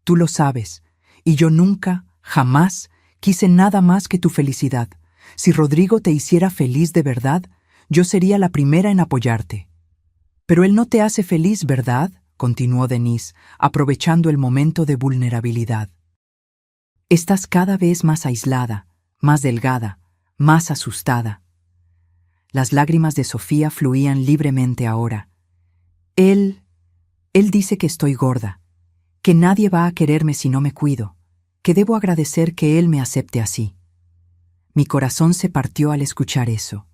Tú lo sabes, y yo nunca, jamás, quise nada más que tu felicidad. Si Rodrigo te hiciera feliz de verdad, yo sería la primera en apoyarte. Pero él no te hace feliz, ¿verdad?, continuó Denise, aprovechando el momento de vulnerabilidad. Estás cada vez más aislada, más delgada, más asustada. Las lágrimas de Sofía fluían libremente ahora. Él dice que estoy gorda, que nadie va a quererme si no me cuido, que debo agradecer que él me acepte así. Mi corazón se partió al escuchar eso.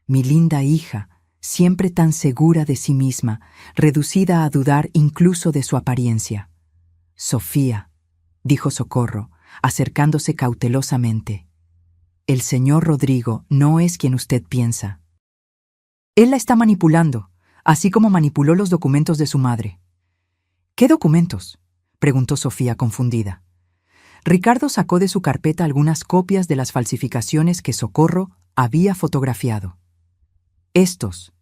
Mi linda hija, siempre tan segura de sí misma, reducida a dudar incluso de su apariencia. Sofía, dijo Socorro, acercándose cautelosamente. El señor Rodrigo no es quien usted piensa. Él la está manipulando, así como manipuló los documentos de su madre. ¿Qué documentos?, preguntó Sofía confundida. Ricardo sacó de su carpeta algunas copias de las falsificaciones que Socorro había fotografiado. Estos,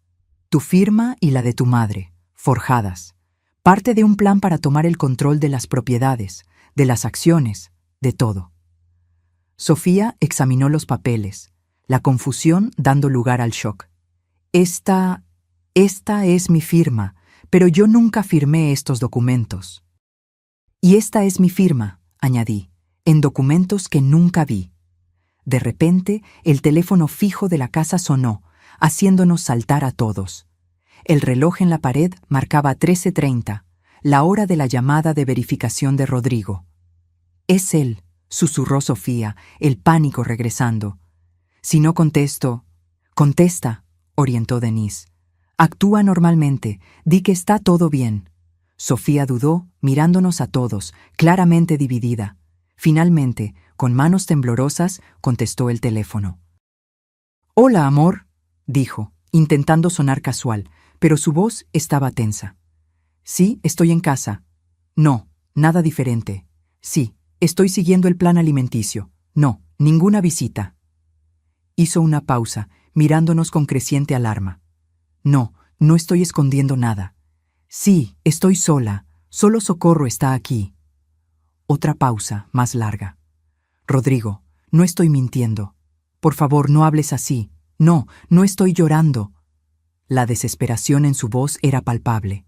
tu firma y la de tu madre, forjadas, parte de un plan para tomar el control de las propiedades, de las acciones, de todo. Sofía examinó los papeles, la confusión dando lugar al shock. Esta es mi firma, pero yo nunca firmé estos documentos. Y esta es mi firma, añadí, en documentos que nunca vi. De repente, el teléfono fijo de la casa sonó, haciéndonos saltar a todos. El reloj en la pared marcaba 13:30, la hora de la llamada de verificación de Rodrigo. Es él, susurró Sofía, el pánico regresando. Si no contesto, contesta, orientó Denise. Actúa normalmente, di que está todo bien. Sofía dudó, mirándonos a todos, claramente dividida. Finalmente, con manos temblorosas, contestó el teléfono. «Hola, amor», dijo, intentando sonar casual, pero su voz estaba tensa. «Sí, estoy en casa». «No, nada diferente». «Sí, estoy siguiendo el plan alimenticio». «No, ninguna visita». Hizo una pausa, mirándonos con creciente alarma. «No, no estoy escondiendo nada». «Sí, estoy sola. Solo Socorro está aquí». Otra pausa, más larga. «Rodrigo, no estoy mintiendo. Por favor, no hables así. No, no estoy llorando». La desesperación en su voz era palpable.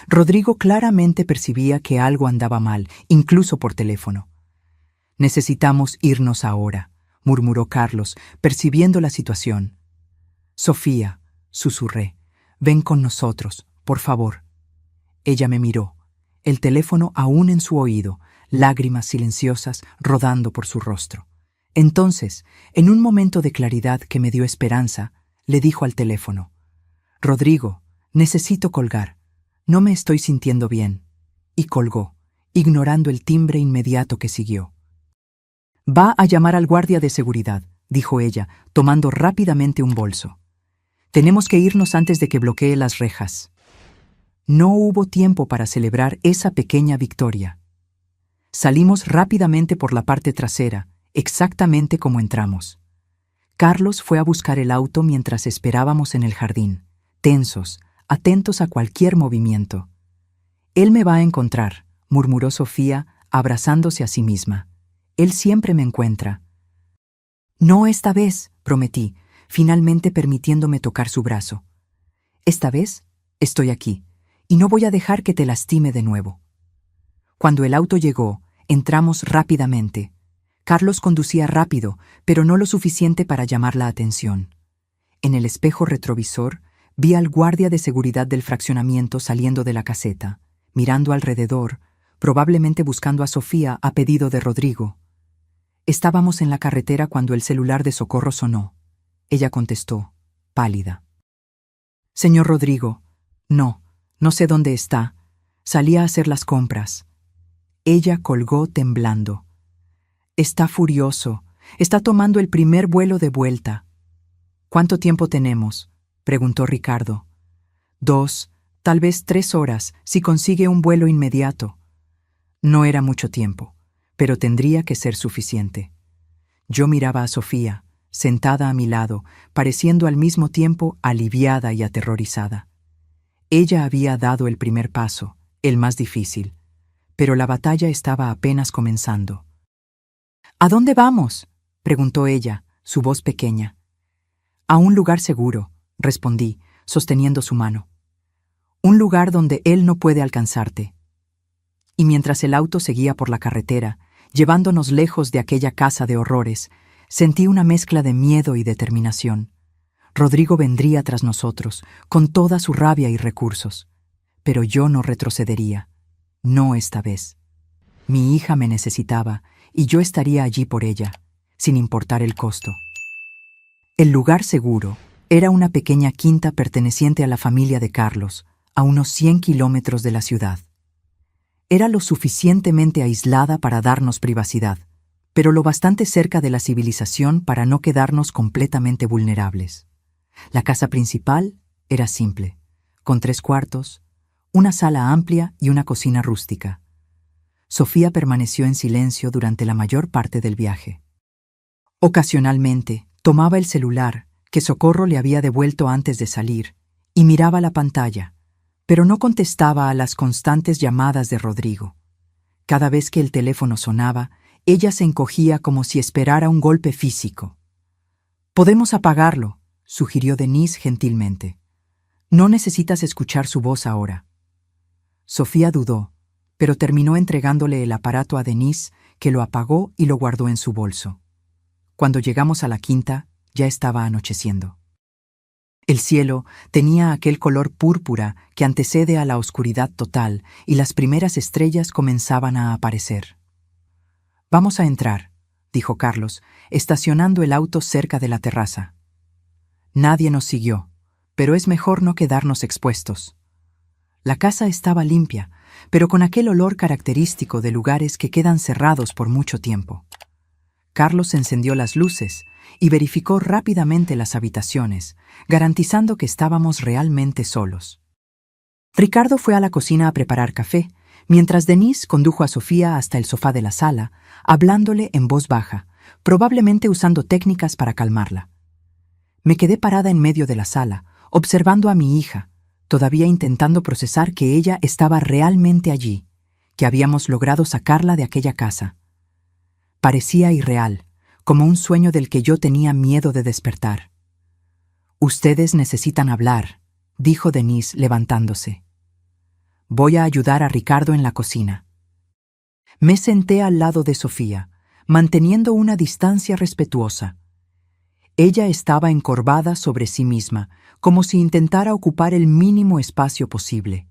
Rodrigo claramente percibía que algo andaba mal, incluso por teléfono. «Necesitamos irnos ahora», murmuró Carlos, percibiendo la situación. «Sofía», susurré, «ven con nosotros, por favor». Ella me miró, el teléfono aún en su oído, lágrimas silenciosas rodando por su rostro. Entonces, en un momento de claridad que me dio esperanza, le dijo al teléfono: «Rodrigo, necesito colgar. No me estoy sintiendo bien». Y colgó, ignorando el timbre inmediato que siguió. «Va a llamar al guardia de seguridad», dijo ella, tomando rápidamente un bolso. «Tenemos que irnos antes de que bloquee las rejas». No hubo tiempo para celebrar esa pequeña victoria. Salimos rápidamente por la parte trasera, exactamente como entramos. Carlos fue a buscar el auto mientras esperábamos en el jardín, tensos, atentos a cualquier movimiento. «Él me va a encontrar», murmuró Sofía, abrazándose a sí misma. «Él siempre me encuentra». «No esta vez», prometí, finalmente permitiéndome tocar su brazo. «Esta vez estoy aquí, y no voy a dejar que te lastime de nuevo». Cuando el auto llegó, entramos rápidamente. Carlos conducía rápido, pero no lo suficiente para llamar la atención. En el espejo retrovisor, vi al guardia de seguridad del fraccionamiento saliendo de la caseta, mirando alrededor, probablemente buscando a Sofía a pedido de Rodrigo. Estábamos en la carretera cuando el celular de Socorro sonó. Ella contestó, pálida. «Señor Rodrigo, no sé dónde está. Salí a hacer las compras». Ella colgó temblando. «Está furioso. Está tomando el primer vuelo de vuelta». «¿Cuánto tiempo tenemos?», preguntó Ricardo. 2, tal vez 3 horas, si consigue un vuelo inmediato». No era mucho tiempo, pero tendría que ser suficiente. Yo miraba a Sofía, sentada a mi lado, pareciendo al mismo tiempo aliviada y aterrorizada. Ella había dado el primer paso, el más difícil, pero la batalla estaba apenas comenzando. «¿A dónde vamos?», preguntó ella, su voz pequeña. «A un lugar seguro», respondí, sosteniendo su mano. «Un lugar donde él no puede alcanzarte». Y mientras el auto seguía por la carretera, llevándonos lejos de aquella casa de horrores, sentí una mezcla de miedo y determinación. Rodrigo vendría tras nosotros, con toda su rabia y recursos. Pero yo no retrocedería. No esta vez. Mi hija me necesitaba, y yo estaría allí por ella, sin importar el costo. El lugar seguro era una pequeña quinta perteneciente a la familia de Carlos, a unos 100 kilómetros de la ciudad. Era lo suficientemente aislada para darnos privacidad, pero lo bastante cerca de la civilización para no quedarnos completamente vulnerables. La casa principal era simple, con 3 cuartos, una sala amplia y una cocina rústica. Sofía permaneció en silencio durante la mayor parte del viaje. Ocasionalmente, tomaba el celular, que Socorro le había devuelto antes de salir, y miraba la pantalla, pero no contestaba a las constantes llamadas de Rodrigo. Cada vez que el teléfono sonaba, ella se encogía como si esperara un golpe físico. «Podemos apagarlo», sugirió Denise gentilmente. «No necesitas escuchar su voz ahora». Sofía dudó, pero terminó entregándole el aparato a Denise, que lo apagó y lo guardó en su bolso. Cuando llegamos a la quinta, ya estaba anocheciendo. El cielo tenía aquel color púrpura que antecede a la oscuridad total y las primeras estrellas comenzaban a aparecer. «Vamos a entrar», dijo Carlos, estacionando el auto cerca de la terraza. Nadie nos siguió, pero es mejor no quedarnos expuestos. La casa estaba limpia, pero con aquel olor característico de lugares que quedan cerrados por mucho tiempo. Carlos encendió las luces y verificó rápidamente las habitaciones, garantizando que estábamos realmente solos. Ricardo fue a la cocina a preparar café, mientras Denise condujo a Sofía hasta el sofá de la sala, hablándole en voz baja, probablemente usando técnicas para calmarla. Me quedé parada en medio de la sala, observando a mi hija, todavía intentando procesar que ella estaba realmente allí, que habíamos logrado sacarla de aquella casa. Parecía irreal, como un sueño del que yo tenía miedo de despertar. «Ustedes necesitan hablar», dijo Denise levantándose. «Voy a ayudar a Ricardo en la cocina». Me senté al lado de Sofía, manteniendo una distancia respetuosa. Ella estaba encorvada sobre sí misma, como si intentara ocupar el mínimo espacio posible.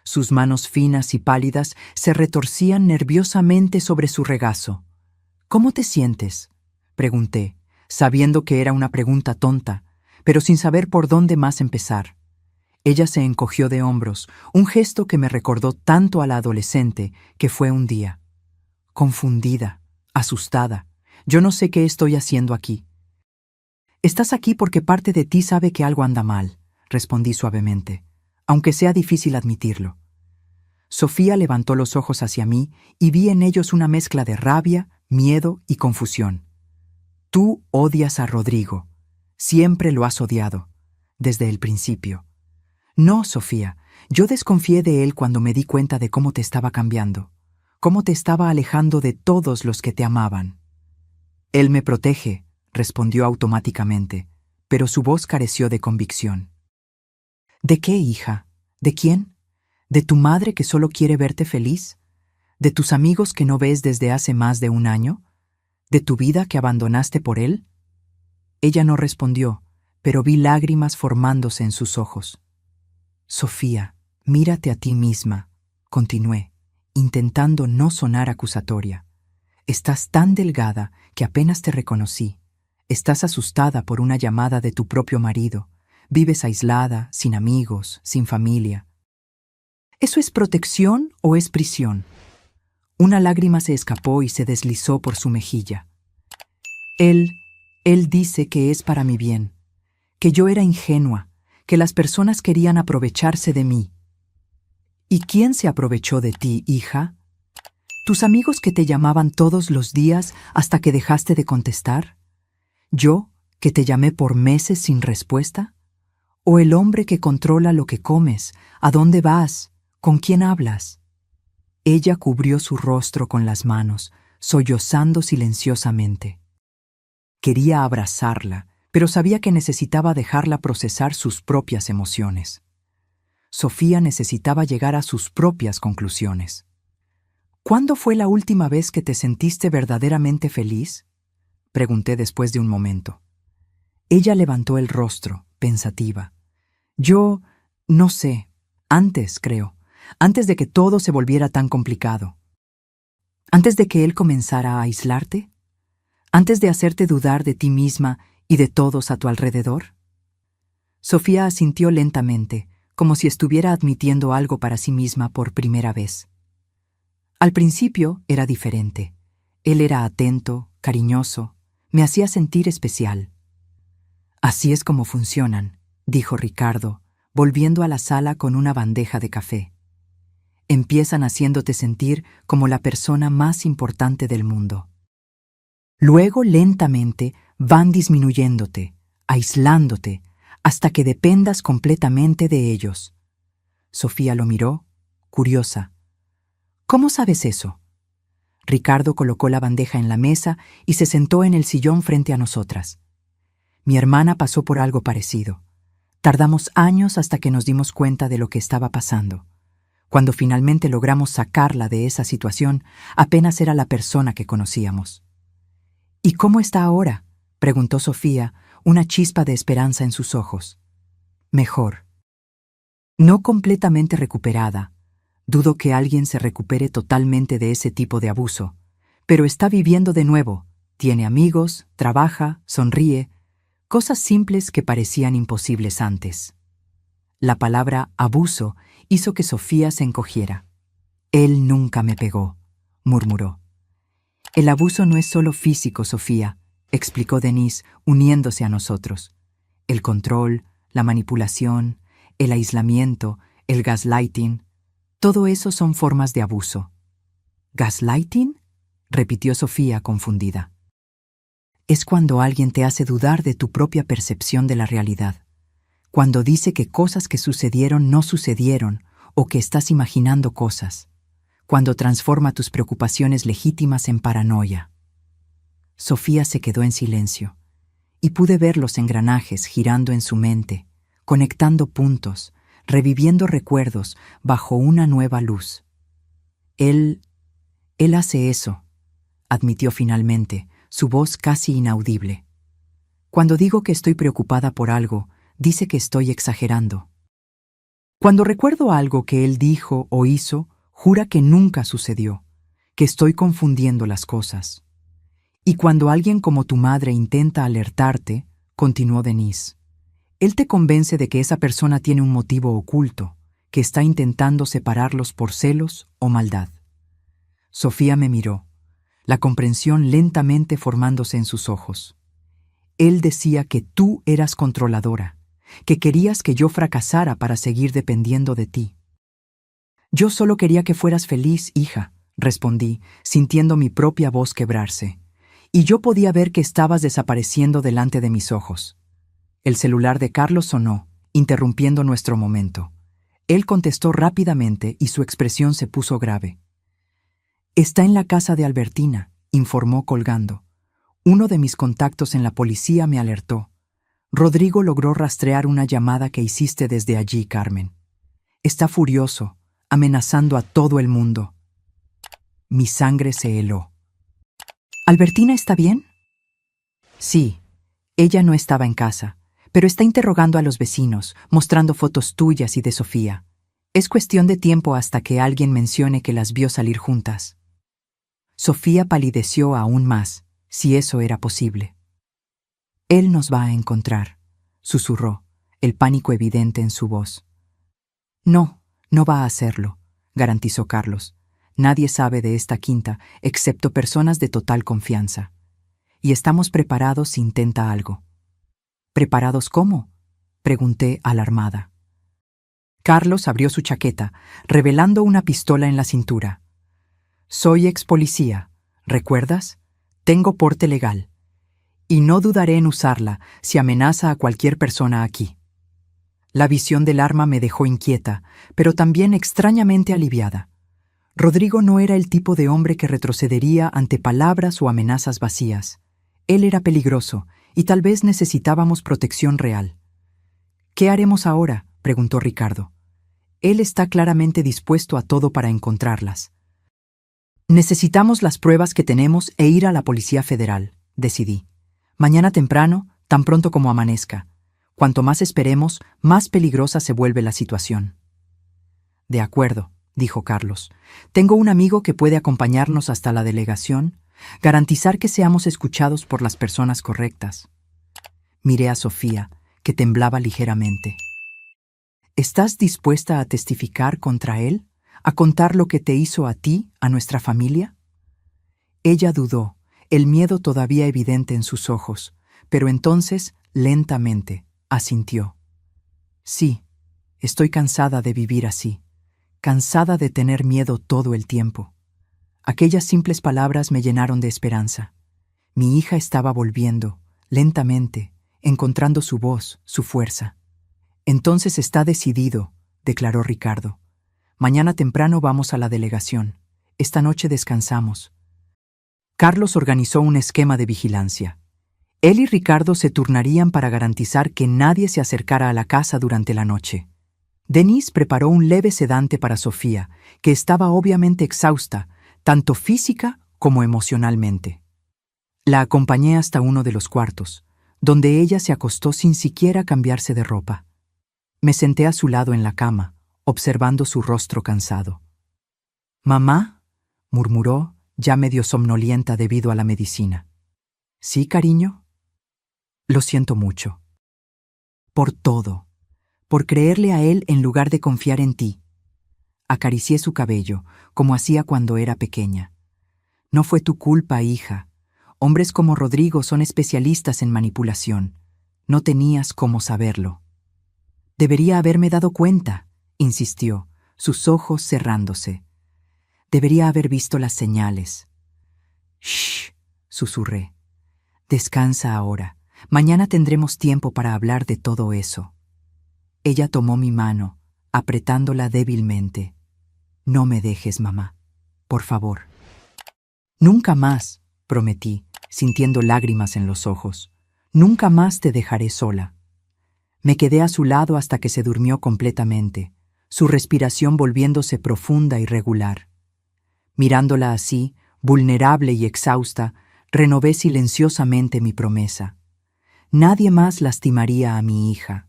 Sus manos finas y pálidas se retorcían nerviosamente sobre su regazo. «¿Cómo te sientes?», pregunté, sabiendo que era una pregunta tonta, pero sin saber por dónde más empezar. Ella se encogió de hombros, un gesto que me recordó tanto a la adolescente que fue un día. Confundida, asustada. «Yo no sé qué estoy haciendo aquí». «Estás aquí porque parte de ti sabe que algo anda mal», respondí suavemente, aunque sea difícil admitirlo. Sofía levantó los ojos hacia mí y vi en ellos una mezcla de rabia, miedo y confusión. «Tú odias a Rodrigo. Siempre lo has odiado. Desde el principio». «No, Sofía, yo desconfié de él cuando me di cuenta de cómo te estaba cambiando, cómo te estaba alejando de todos los que te amaban». «Él me protege», respondió automáticamente, pero su voz careció de convicción. «¿De qué, hija? ¿De quién? ¿De tu madre que solo quiere verte feliz? ¿De tus amigos que no ves desde hace más de un año? ¿De tu vida que abandonaste por él?». Ella no respondió, pero vi lágrimas formándose en sus ojos. «Sofía, mírate a ti misma», continué, intentando no sonar acusatoria. «Estás tan delgada que apenas te reconocí. Estás asustada por una llamada de tu propio marido. Vives aislada, sin amigos, sin familia. ¿Eso es protección o es prisión?». Una lágrima se escapó y se deslizó por su mejilla. Él dice que es para mi bien, que yo era ingenua, que las personas querían aprovecharse de mí». «¿Y quién se aprovechó de ti, hija? ¿Tus amigos que te llamaban todos los días hasta que dejaste de contestar? ¿Yo, que te llamé por meses sin respuesta? ¿O el hombre que controla lo que comes, a dónde vas, con quién hablas?». Ella cubrió su rostro con las manos, sollozando silenciosamente. Quería abrazarla, pero sabía que necesitaba dejarla procesar sus propias emociones. Sofía necesitaba llegar a sus propias conclusiones. «¿Cuándo fue la última vez que te sentiste verdaderamente feliz?», pregunté después de un momento. Ella levantó el rostro, pensativa. «Yo, no sé, antes, creo, antes de que todo se volviera tan complicado. Antes de que él comenzara a aislarte, antes de hacerte dudar de ti misma y de todos a tu alrededor». Sofía asintió lentamente, como si estuviera admitiendo algo para sí misma por primera vez. Al principio era diferente. Él era atento, cariñoso, me hacía sentir especial. «Así es como funcionan», dijo Ricardo, volviendo a la sala con una bandeja de café. «Empiezan haciéndote sentir como la persona más importante del mundo. Luego, lentamente, van disminuyéndote, aislándote, hasta que dependas completamente de ellos». Sofía lo miró, curiosa. «¿Cómo sabes eso?». Ricardo colocó la bandeja en la mesa y se sentó en el sillón frente a nosotras. Mi hermana pasó por algo parecido. Tardamos años hasta que nos dimos cuenta de lo que estaba pasando. Cuando finalmente logramos sacarla de esa situación, apenas era la persona que conocíamos. «¿Y cómo está ahora?», preguntó Sofía, una chispa de esperanza en sus ojos. «Mejor. No completamente recuperada. Dudo que alguien se recupere totalmente de ese tipo de abuso, pero está viviendo de nuevo. Tiene amigos, trabaja, sonríe, cosas simples que parecían imposibles antes». La palabra abuso hizo que Sofía se encogiera. Él nunca me pegó, murmuró. El abuso no es solo físico, Sofía, explicó Denise, uniéndose a nosotros. El control, la manipulación, el aislamiento, el gaslighting, todo eso son formas de abuso. ¿Gaslighting?, repitió Sofía confundida. Es cuando alguien te hace dudar de tu propia percepción de la realidad, cuando dice que cosas que sucedieron no sucedieron o que estás imaginando cosas, cuando transforma tus preocupaciones legítimas en paranoia. Sofía se quedó en silencio, y pude ver los engranajes girando en su mente, conectando puntos, reviviendo recuerdos bajo una nueva luz. Él hace eso, admitió finalmente, su voz casi inaudible. Cuando digo que estoy preocupada por algo, dice que estoy exagerando. Cuando recuerdo algo que él dijo o hizo, jura que nunca sucedió, que estoy confundiendo las cosas. Y cuando alguien como tu madre intenta alertarte, continuó Denise, él te convence de que esa persona tiene un motivo oculto, que está intentando separarlos por celos o maldad. Sofía me miró, la comprensión lentamente formándose en sus ojos. Él decía que tú eras controladora, que querías que yo fracasara para seguir dependiendo de ti. Yo solo quería que fueras feliz, hija, respondí, sintiendo mi propia voz quebrarse. Y yo podía ver que estabas desapareciendo delante de mis ojos. El celular de Carlos sonó, interrumpiendo nuestro momento. Él contestó rápidamente y su expresión se puso grave. Está en la casa de Albertina, informó colgando. Uno de mis contactos en la policía me alertó. Rodrigo logró rastrear una llamada que hiciste desde allí, Carmen. Está furioso, amenazando a todo el mundo. Mi sangre se heló. ¿Albertina está bien? Sí, ella no estaba en casa, pero está interrogando a los vecinos, mostrando fotos tuyas y de Sofía. Es cuestión de tiempo hasta que alguien mencione que las vio salir juntas. Sofía palideció aún más, si eso era posible. Él nos va a encontrar, susurró, el pánico evidente en su voz. No, no va a hacerlo, garantizó Carlos. Nadie sabe de esta quinta, excepto personas de total confianza. Y estamos preparados si intenta algo. ¿Preparados cómo?, pregunté alarmada. Carlos abrió su chaqueta, revelando una pistola en la cintura. Soy ex policía, ¿recuerdas? Tengo porte legal. Y no dudaré en usarla si amenaza a cualquier persona aquí. La visión del arma me dejó inquieta, pero también extrañamente aliviada. Rodrigo no era el tipo de hombre que retrocedería ante palabras o amenazas vacías. Él era peligroso, y tal vez necesitábamos protección real. ¿Qué haremos ahora?, preguntó Ricardo. Él está claramente dispuesto a todo para encontrarlas. Necesitamos las pruebas que tenemos e ir a la Policía Federal, decidí. Mañana temprano, tan pronto como amanezca. Cuanto más esperemos, más peligrosa se vuelve la situación. De acuerdo, dijo Carlos. Tengo un amigo que puede acompañarnos hasta la delegación, garantizar que seamos escuchados por las personas correctas. Miré a Sofía, que temblaba ligeramente. ¿Estás dispuesta a testificar contra él? ¿A contar lo que te hizo a ti, a nuestra familia? Ella dudó, el miedo todavía evidente en sus ojos, pero entonces, lentamente, asintió. Sí, estoy cansada de vivir así, cansada de tener miedo todo el tiempo. Aquellas simples palabras me llenaron de esperanza. Mi hija estaba volviendo, lentamente, encontrando su voz, su fuerza. Entonces está decidido, declaró Ricardo. Mañana temprano vamos a la delegación. Esta noche descansamos. Carlos organizó un esquema de vigilancia. Él y Ricardo se turnarían para garantizar que nadie se acercara a la casa durante la noche. Denise preparó un leve sedante para Sofía, que estaba obviamente exhausta, tanto física como emocionalmente. La acompañé hasta uno de los cuartos, donde ella se acostó sin siquiera cambiarse de ropa. Me senté a su lado en la cama, observando su rostro cansado. «¿Mamá?», murmuró, ya medio somnolienta debido a la medicina. «¿Sí, cariño?». «Lo siento mucho. Por todo. Por creerle a él en lugar de confiar en ti. Acaricié su cabello, como hacía cuando era pequeña. No fue tu culpa, hija. Hombres como Rodrigo son especialistas en manipulación. No tenías cómo saberlo. Debería haberme dado cuenta, insistió, sus ojos cerrándose. Debería haber visto las señales. Shh, susurré. Descansa ahora. Mañana tendremos tiempo para hablar de todo eso. Ella tomó mi mano, apretándola débilmente. No me dejes, mamá. Por favor. Nunca más, prometí, sintiendo lágrimas en los ojos. Nunca más te dejaré sola. Me quedé a su lado hasta que se durmió completamente, su respiración volviéndose profunda y regular. Mirándola así, vulnerable y exhausta, renové silenciosamente mi promesa. Nadie más lastimaría a mi hija.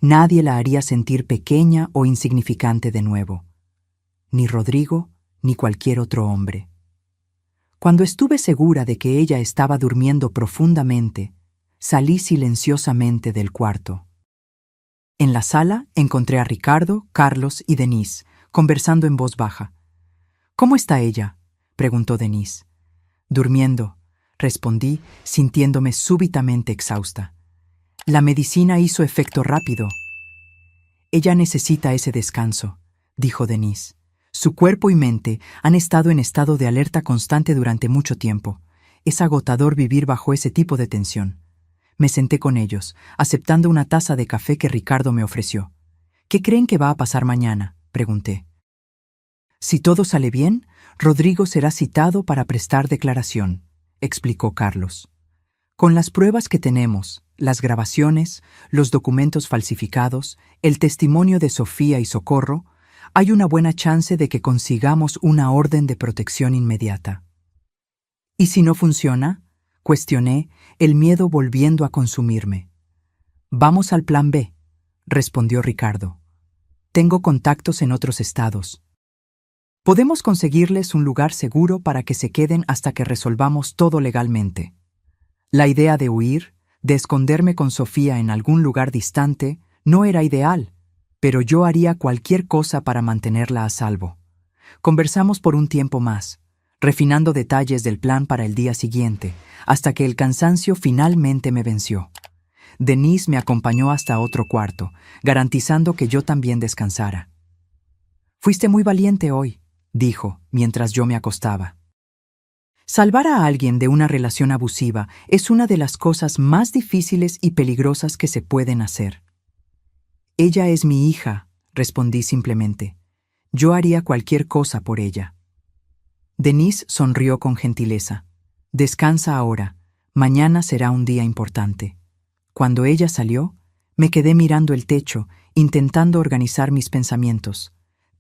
Nadie la haría sentir pequeña o insignificante de nuevo. Ni Rodrigo, ni cualquier otro hombre. Cuando estuve segura de que ella estaba durmiendo profundamente, salí silenciosamente del cuarto. En la sala encontré a Ricardo, Carlos y Denise, conversando en voz baja. «¿Cómo está ella?», preguntó Denise. «Durmiendo», respondí, sintiéndome súbitamente exhausta. «La medicina hizo efecto rápido». «Ella necesita ese descanso», dijo Denise. «Su cuerpo y mente han estado en estado de alerta constante durante mucho tiempo. Es agotador vivir bajo ese tipo de tensión». Me senté con ellos, aceptando una taza de café que Ricardo me ofreció. «¿Qué creen que va a pasar mañana?», pregunté. «Si todo sale bien, Rodrigo será citado para prestar declaración», explicó Carlos. «Con las pruebas que tenemos, las grabaciones, los documentos falsificados, el testimonio de Sofía y Socorro, hay una buena chance de que consigamos una orden de protección inmediata». «¿Y si no funciona?», cuestioné, el miedo volviendo a consumirme. «Vamos al plan B», respondió Ricardo. «Tengo contactos en otros estados. Podemos conseguirles un lugar seguro para que se queden hasta que resolvamos todo legalmente». La idea de huir, de esconderme con Sofía en algún lugar distante, no era ideal, pero yo haría cualquier cosa para mantenerla a salvo. Conversamos por un tiempo más, refinando detalles del plan para el día siguiente, hasta que el cansancio finalmente me venció. Denise me acompañó hasta otro cuarto, garantizando que yo también descansara. «Fuiste muy valiente hoy», dijo, mientras yo me acostaba. Salvar a alguien de una relación abusiva es una de las cosas más difíciles y peligrosas que se pueden hacer. «Ella es mi hija», respondí simplemente. «Yo haría cualquier cosa por ella». Denise sonrió con gentileza. «Descansa ahora. Mañana será un día importante». Cuando ella salió, me quedé mirando el techo, intentando organizar mis pensamientos.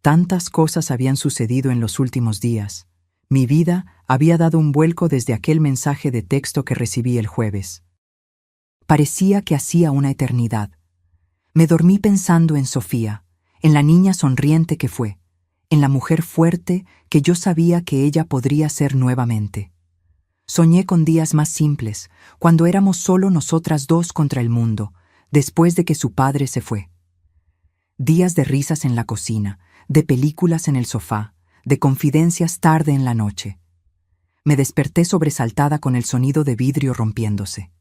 Tantas cosas habían sucedido en los últimos días. Mi vida había dado un vuelco desde aquel mensaje de texto que recibí el jueves. Parecía que hacía una eternidad. Me dormí pensando en Sofía, en la niña sonriente que fue, en la mujer fuerte que yo sabía que ella podría ser nuevamente. Soñé con días más simples, cuando éramos solo nosotras dos contra el mundo, después de que su padre se fue. Días de risas en la cocina, de películas en el sofá, de confidencias tarde en la noche. Me desperté sobresaltada con el sonido de vidrio rompiéndose.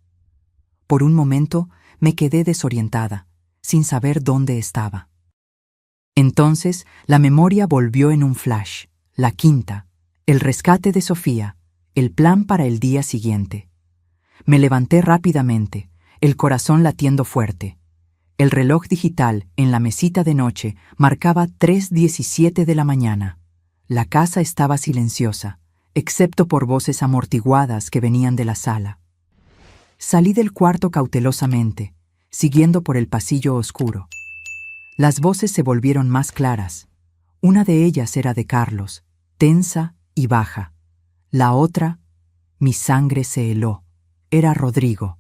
Por un momento me quedé desorientada, sin saber dónde estaba. Entonces la memoria volvió en un flash, la quinta, el rescate de Sofía, el plan para el día siguiente. Me levanté rápidamente, el corazón latiendo fuerte. El reloj digital en la mesita de noche marcaba 3:17 de la mañana. La casa estaba silenciosa, excepto por voces amortiguadas que venían de la sala. Salí del cuarto cautelosamente, siguiendo por el pasillo oscuro. Las voces se volvieron más claras. Una de ellas era de Carlos, tensa y baja. La otra, mi sangre se heló, era Rodrigo.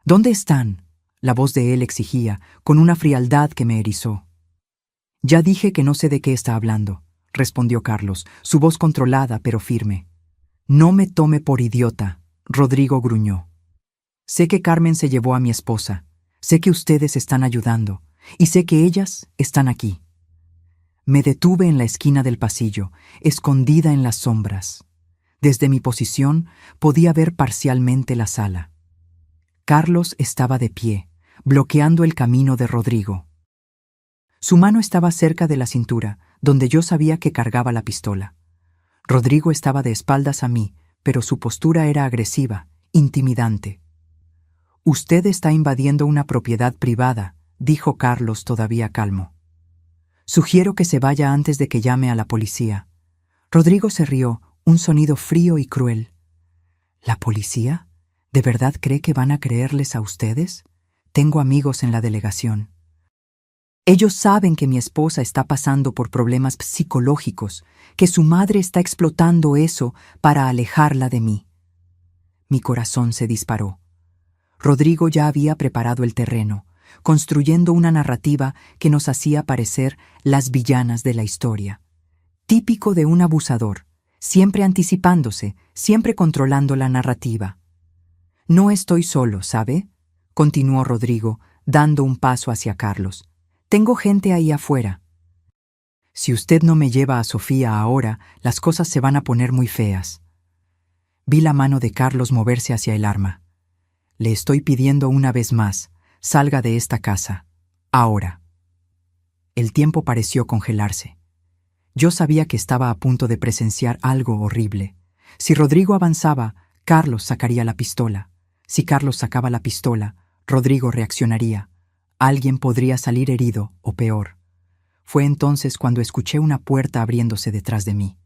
«¿Dónde están?», la voz de él exigía, con una frialdad que me erizó. «Ya dije que no sé de qué está hablando», respondió Carlos, su voz controlada pero firme. «No me tome por idiota», Rodrigo gruñó. «Sé que Carmen se llevó a mi esposa, sé que ustedes están ayudando, y sé que ellas están aquí». Me detuve en la esquina del pasillo, escondida en las sombras. Desde mi posición podía ver parcialmente la sala. Carlos estaba de pie, bloqueando el camino de Rodrigo. Su mano estaba cerca de la cintura, donde yo sabía que cargaba la pistola. Rodrigo estaba de espaldas a mí, pero su postura era agresiva, intimidante. «Usted está invadiendo una propiedad privada», dijo Carlos todavía calmo. «Sugiero que se vaya antes de que llame a la policía». Rodrigo se rió, un sonido frío y cruel. «¿La policía? ¿De verdad cree que van a creerles a ustedes? Tengo amigos en la delegación. Ellos saben que mi esposa está pasando por problemas psicológicos, que su madre está explotando eso para alejarla de mí». Mi corazón se disparó. Rodrigo ya había preparado el terreno, construyendo una narrativa que nos hacía parecer las villanas de la historia. Típico de un abusador, siempre anticipándose, siempre controlando la narrativa. «No estoy solo, ¿sabe?», continuó Rodrigo, dando un paso hacia Carlos. «Tengo gente ahí afuera. Si usted no me lleva a Sofía ahora, las cosas se van a poner muy feas». Vi la mano de Carlos moverse hacia el arma. «Le estoy pidiendo una vez más, salga de esta casa, ahora». El tiempo pareció congelarse. Yo sabía que estaba a punto de presenciar algo horrible. Si Rodrigo avanzaba, Carlos sacaría la pistola. Si Carlos sacaba la pistola, Rodrigo reaccionaría. Alguien podría salir herido o peor. Fue entonces cuando escuché una puerta abriéndose detrás de mí.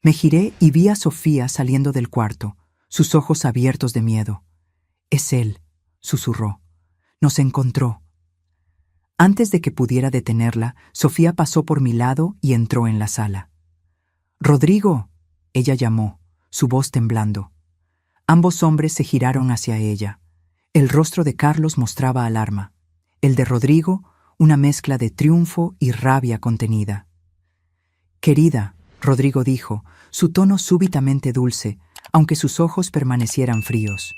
Me giré y vi a Sofía saliendo del cuarto, sus ojos abiertos de miedo. «Es él», susurró. «Nos encontró». Antes de que pudiera detenerla, Sofía pasó por mi lado y entró en la sala. «Rodrigo», ella llamó, su voz temblando. Ambos hombres se giraron hacia ella. El rostro de Carlos mostraba alarma. El de Rodrigo, una mezcla de triunfo y rabia contenida. «Querida», Rodrigo dijo, su tono súbitamente dulce, aunque sus ojos permanecieran fríos.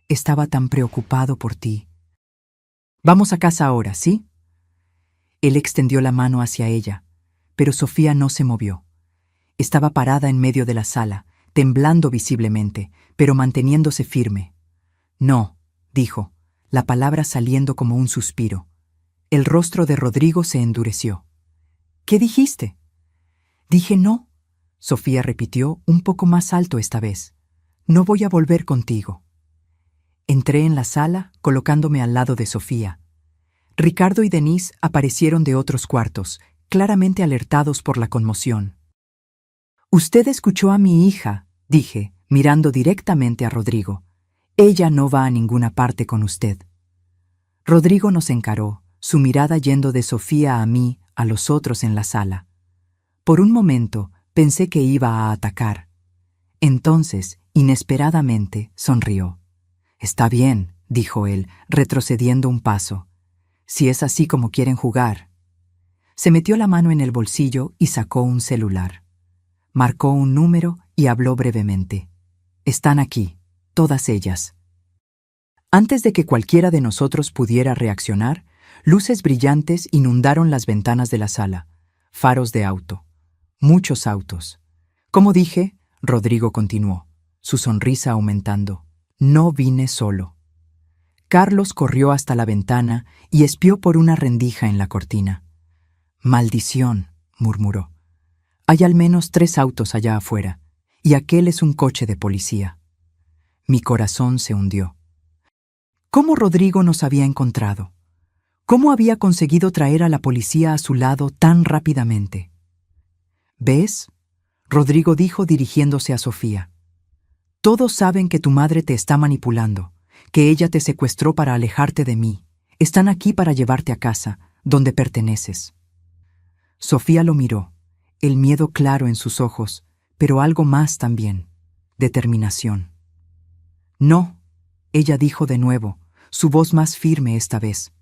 «Estaba tan preocupado por ti. Vamos a casa ahora, ¿sí?» Él extendió la mano hacia ella, pero Sofía no se movió. Estaba parada en medio de la sala, temblando visiblemente, pero manteniéndose firme. «No», dijo, la palabra saliendo como un suspiro. El rostro de Rodrigo se endureció. «¿Qué dijiste?» «Dije no», Sofía repitió un poco más alto esta vez. «No voy a volver contigo». Entré en la sala, colocándome al lado de Sofía. Ricardo y Denise aparecieron de otros cuartos, claramente alertados por la conmoción. «Usted escuchó a mi hija», dije, mirando directamente a Rodrigo. «Ella no va a ninguna parte con usted». Rodrigo nos encaró, su mirada yendo de Sofía a mí, a los otros en la sala. Por un momento pensé que iba a atacar. Entonces, inesperadamente, sonrió. «Está bien», dijo él, retrocediendo un paso. «Si es así como quieren jugar». Se metió la mano en el bolsillo y sacó un celular. Marcó un número y habló brevemente. «Están aquí, todas ellas». Antes de que cualquiera de nosotros pudiera reaccionar, luces brillantes inundaron las ventanas de la sala. Faros de auto. Muchos autos. Como dije, Rodrigo continuó, su sonrisa aumentando. «No vine solo». Carlos corrió hasta la ventana y espió por una rendija en la cortina. «Maldición», murmuró. «Hay al menos 3 autos allá afuera, y aquel es un coche de policía». Mi corazón se hundió. ¿Cómo Rodrigo nos había encontrado? ¿Cómo había conseguido traer a la policía a su lado tan rápidamente? «¿Ves?», Rodrigo dijo dirigiéndose a Sofía. «Todos saben que tu madre te está manipulando, que ella te secuestró para alejarte de mí. Están aquí para llevarte a casa, donde perteneces». Sofía lo miró, el miedo claro en sus ojos, pero algo más también, determinación. «No», ella dijo de nuevo, su voz más firme esta vez.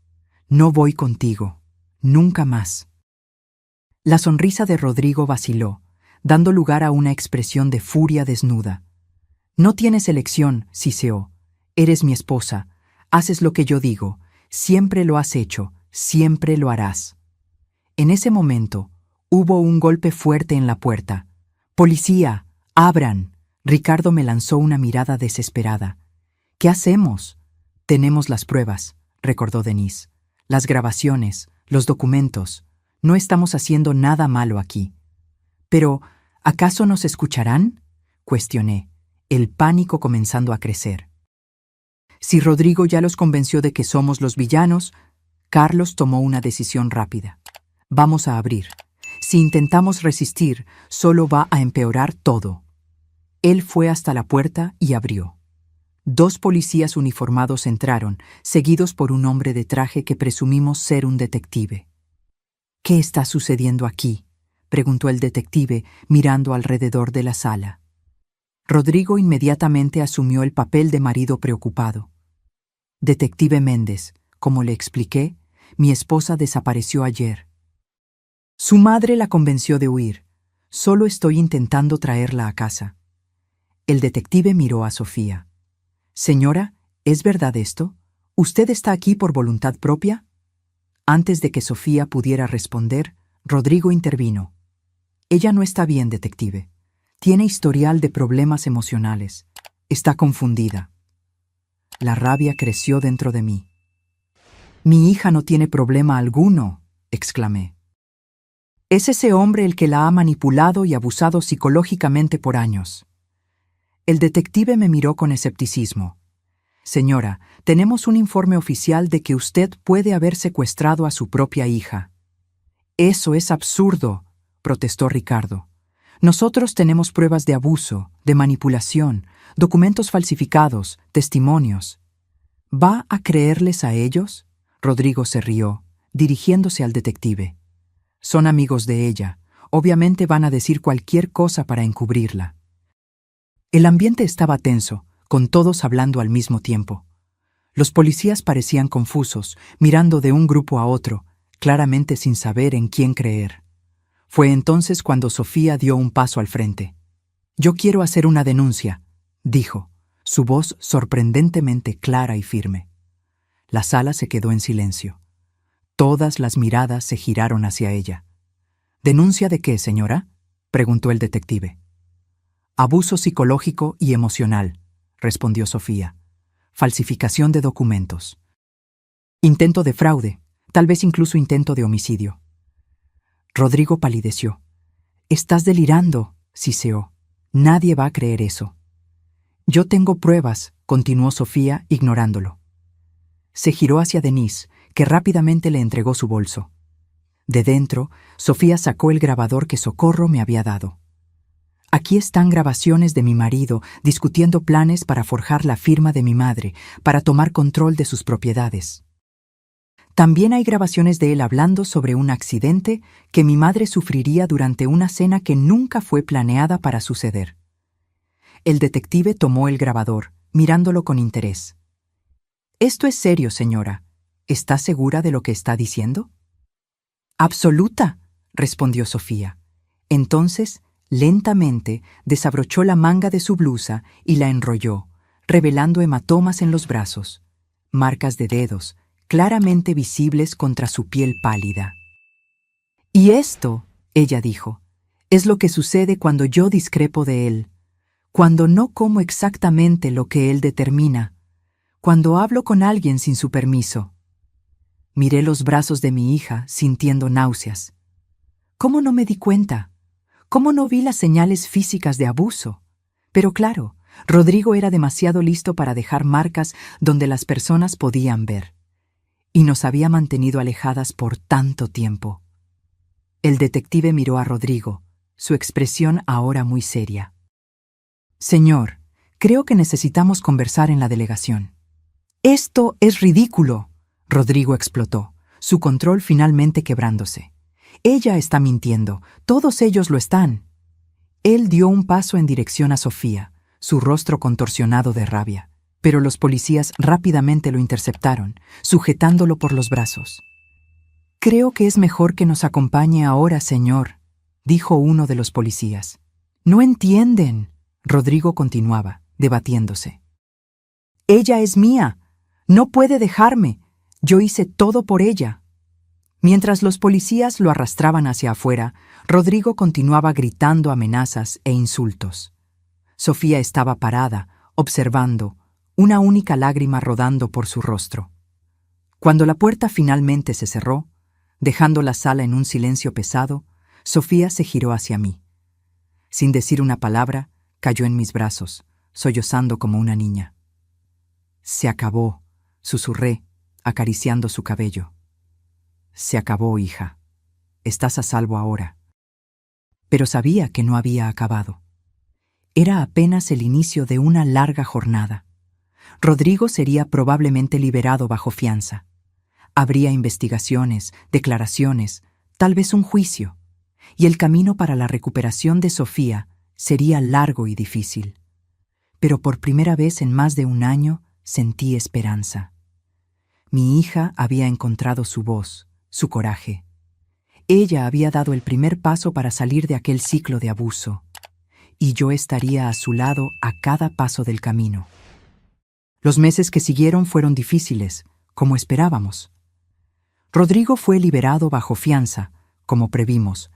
«No voy contigo, nunca más». La sonrisa de Rodrigo vaciló, dando lugar a una expresión de furia desnuda. «No tienes elección, Siseo. Eres mi esposa. Haces lo que yo digo. Siempre lo has hecho. Siempre lo harás». En ese momento, hubo un golpe fuerte en la puerta. «¡Policía! ¡Abran!». Ricardo me lanzó una mirada desesperada. «¿Qué hacemos?» «Tenemos las pruebas», recordó Denise. «Las grabaciones, los documentos. No estamos haciendo nada malo aquí». «Pero, ¿acaso nos escucharán?», cuestioné, el pánico comenzando a crecer. Si Rodrigo ya los convenció de que somos los villanos, Carlos tomó una decisión rápida. «Vamos a abrir. Si intentamos resistir, solo va a empeorar todo». Él fue hasta la puerta y abrió. 2 policías uniformados entraron, seguidos por un hombre de traje que presumimos ser un detective. «¿Qué está sucediendo aquí?», preguntó el detective, mirando alrededor de la sala. Rodrigo inmediatamente asumió el papel de marido preocupado. «Detective Méndez, como le expliqué, mi esposa desapareció ayer. Su madre la convenció de huir. Solo estoy intentando traerla a casa». El detective miró a Sofía. «Señora, ¿es verdad esto? ¿Usted está aquí por voluntad propia?». Antes de que Sofía pudiera responder, Rodrigo intervino. «Ella no está bien, detective. Tiene historial de problemas emocionales. Está confundida». La rabia creció dentro de mí. «Mi hija no tiene problema alguno», exclamé. «Es ese hombre el que la ha manipulado y abusado psicológicamente por años». El detective me miró con escepticismo. «Señora, tenemos un informe oficial de que usted puede haber secuestrado a su propia hija». «Eso es absurdo», protestó Ricardo. «Nosotros tenemos pruebas de abuso, de manipulación, documentos falsificados, testimonios». «¿Va a creerles a ellos?». Rodrigo se rió, dirigiéndose al detective. «Son amigos de ella. Obviamente van a decir cualquier cosa para encubrirla». El ambiente estaba tenso, con todos hablando al mismo tiempo. Los policías parecían confusos, mirando de un grupo a otro, claramente sin saber en quién creer. Fue entonces cuando Sofía dio un paso al frente. «Yo quiero hacer una denuncia», dijo, su voz sorprendentemente clara y firme. La sala se quedó en silencio. Todas las miradas se giraron hacia ella. «¿Denuncia de qué, señora?», preguntó el detective. «Abuso psicológico y emocional», respondió Sofía. «Falsificación de documentos. Intento de fraude, tal vez incluso intento de homicidio». Rodrigo palideció. «Estás delirando», siseó. «Nadie va a creer eso». «Yo tengo pruebas», continuó Sofía, ignorándolo. Se giró hacia Denise, que rápidamente le entregó su bolso. De dentro, Sofía sacó el grabador que Socorro me había dado. «Aquí están grabaciones de mi marido discutiendo planes para forjar la firma de mi madre, para tomar control de sus propiedades. También hay grabaciones de él hablando sobre un accidente que mi madre sufriría durante una cena que nunca fue planeada para suceder». El detective tomó el grabador, mirándolo con interés. «Esto es serio, señora. ¿Está segura de lo que está diciendo?». «Absoluta», respondió Sofía. Entonces, lentamente, desabrochó la manga de su blusa y la enrolló, revelando hematomas en los brazos, marcas de dedos, claramente visibles contra su piel pálida. «Y esto», ella dijo, «es lo que sucede cuando yo discrepo de él, cuando no como exactamente lo que él determina, cuando hablo con alguien sin su permiso». Miré los brazos de mi hija, sintiendo náuseas. ¿Cómo no me di cuenta? ¿Cómo no vi las señales físicas de abuso? Pero claro, Rodrigo era demasiado listo para dejar marcas donde las personas podían ver. Y nos había mantenido alejadas por tanto tiempo. El detective miró a Rodrigo, su expresión ahora muy seria. «Señor, creo que necesitamos conversar en la delegación». «Esto es ridículo», Rodrigo explotó, su control finalmente quebrándose. «Ella está mintiendo, todos ellos lo están». Él dio un paso en dirección a Sofía, su rostro contorsionado de rabia, pero los policías rápidamente lo interceptaron, sujetándolo por los brazos. «Creo que es mejor que nos acompañe ahora, señor», dijo uno de los policías. «No entienden», Rodrigo continuaba, debatiéndose. «Ella es mía. No puede dejarme. Yo hice todo por ella». Mientras los policías lo arrastraban hacia afuera, Rodrigo continuaba gritando amenazas e insultos. Sofía estaba parada, observando, una única lágrima rodando por su rostro. Cuando la puerta finalmente se cerró, dejando la sala en un silencio pesado, Sofía se giró hacia mí. Sin decir una palabra, cayó en mis brazos, sollozando como una niña. «Se acabó», susurré, acariciando su cabello. «Se acabó, hija. Estás a salvo ahora». Pero sabía que no había acabado. Era apenas el inicio de una larga jornada. Rodrigo sería probablemente liberado bajo fianza. Habría investigaciones, declaraciones, tal vez un juicio, y el camino para la recuperación de Sofía sería largo y difícil. Pero por primera vez en más de un año sentí esperanza. Mi hija había encontrado su voz, su coraje. Ella había dado el primer paso para salir de aquel ciclo de abuso, y yo estaría a su lado a cada paso del camino. Los meses que siguieron fueron difíciles, como esperábamos. Rodrigo fue liberado bajo fianza, como previmos,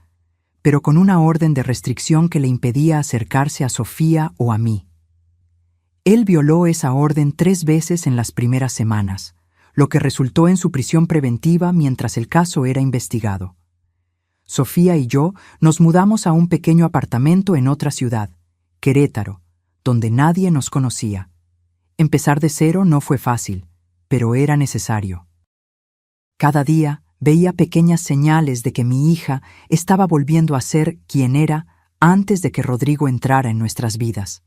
pero con una orden de restricción que le impedía acercarse a Sofía o a mí. Él violó esa orden 3 veces en las primeras semanas, lo que resultó en su prisión preventiva mientras el caso era investigado. Sofía y yo nos mudamos a un pequeño apartamento en otra ciudad, Querétaro, donde nadie nos conocía. Empezar de cero no fue fácil, pero era necesario. Cada día veía pequeñas señales de que mi hija estaba volviendo a ser quien era antes de que Rodrigo entrara en nuestras vidas.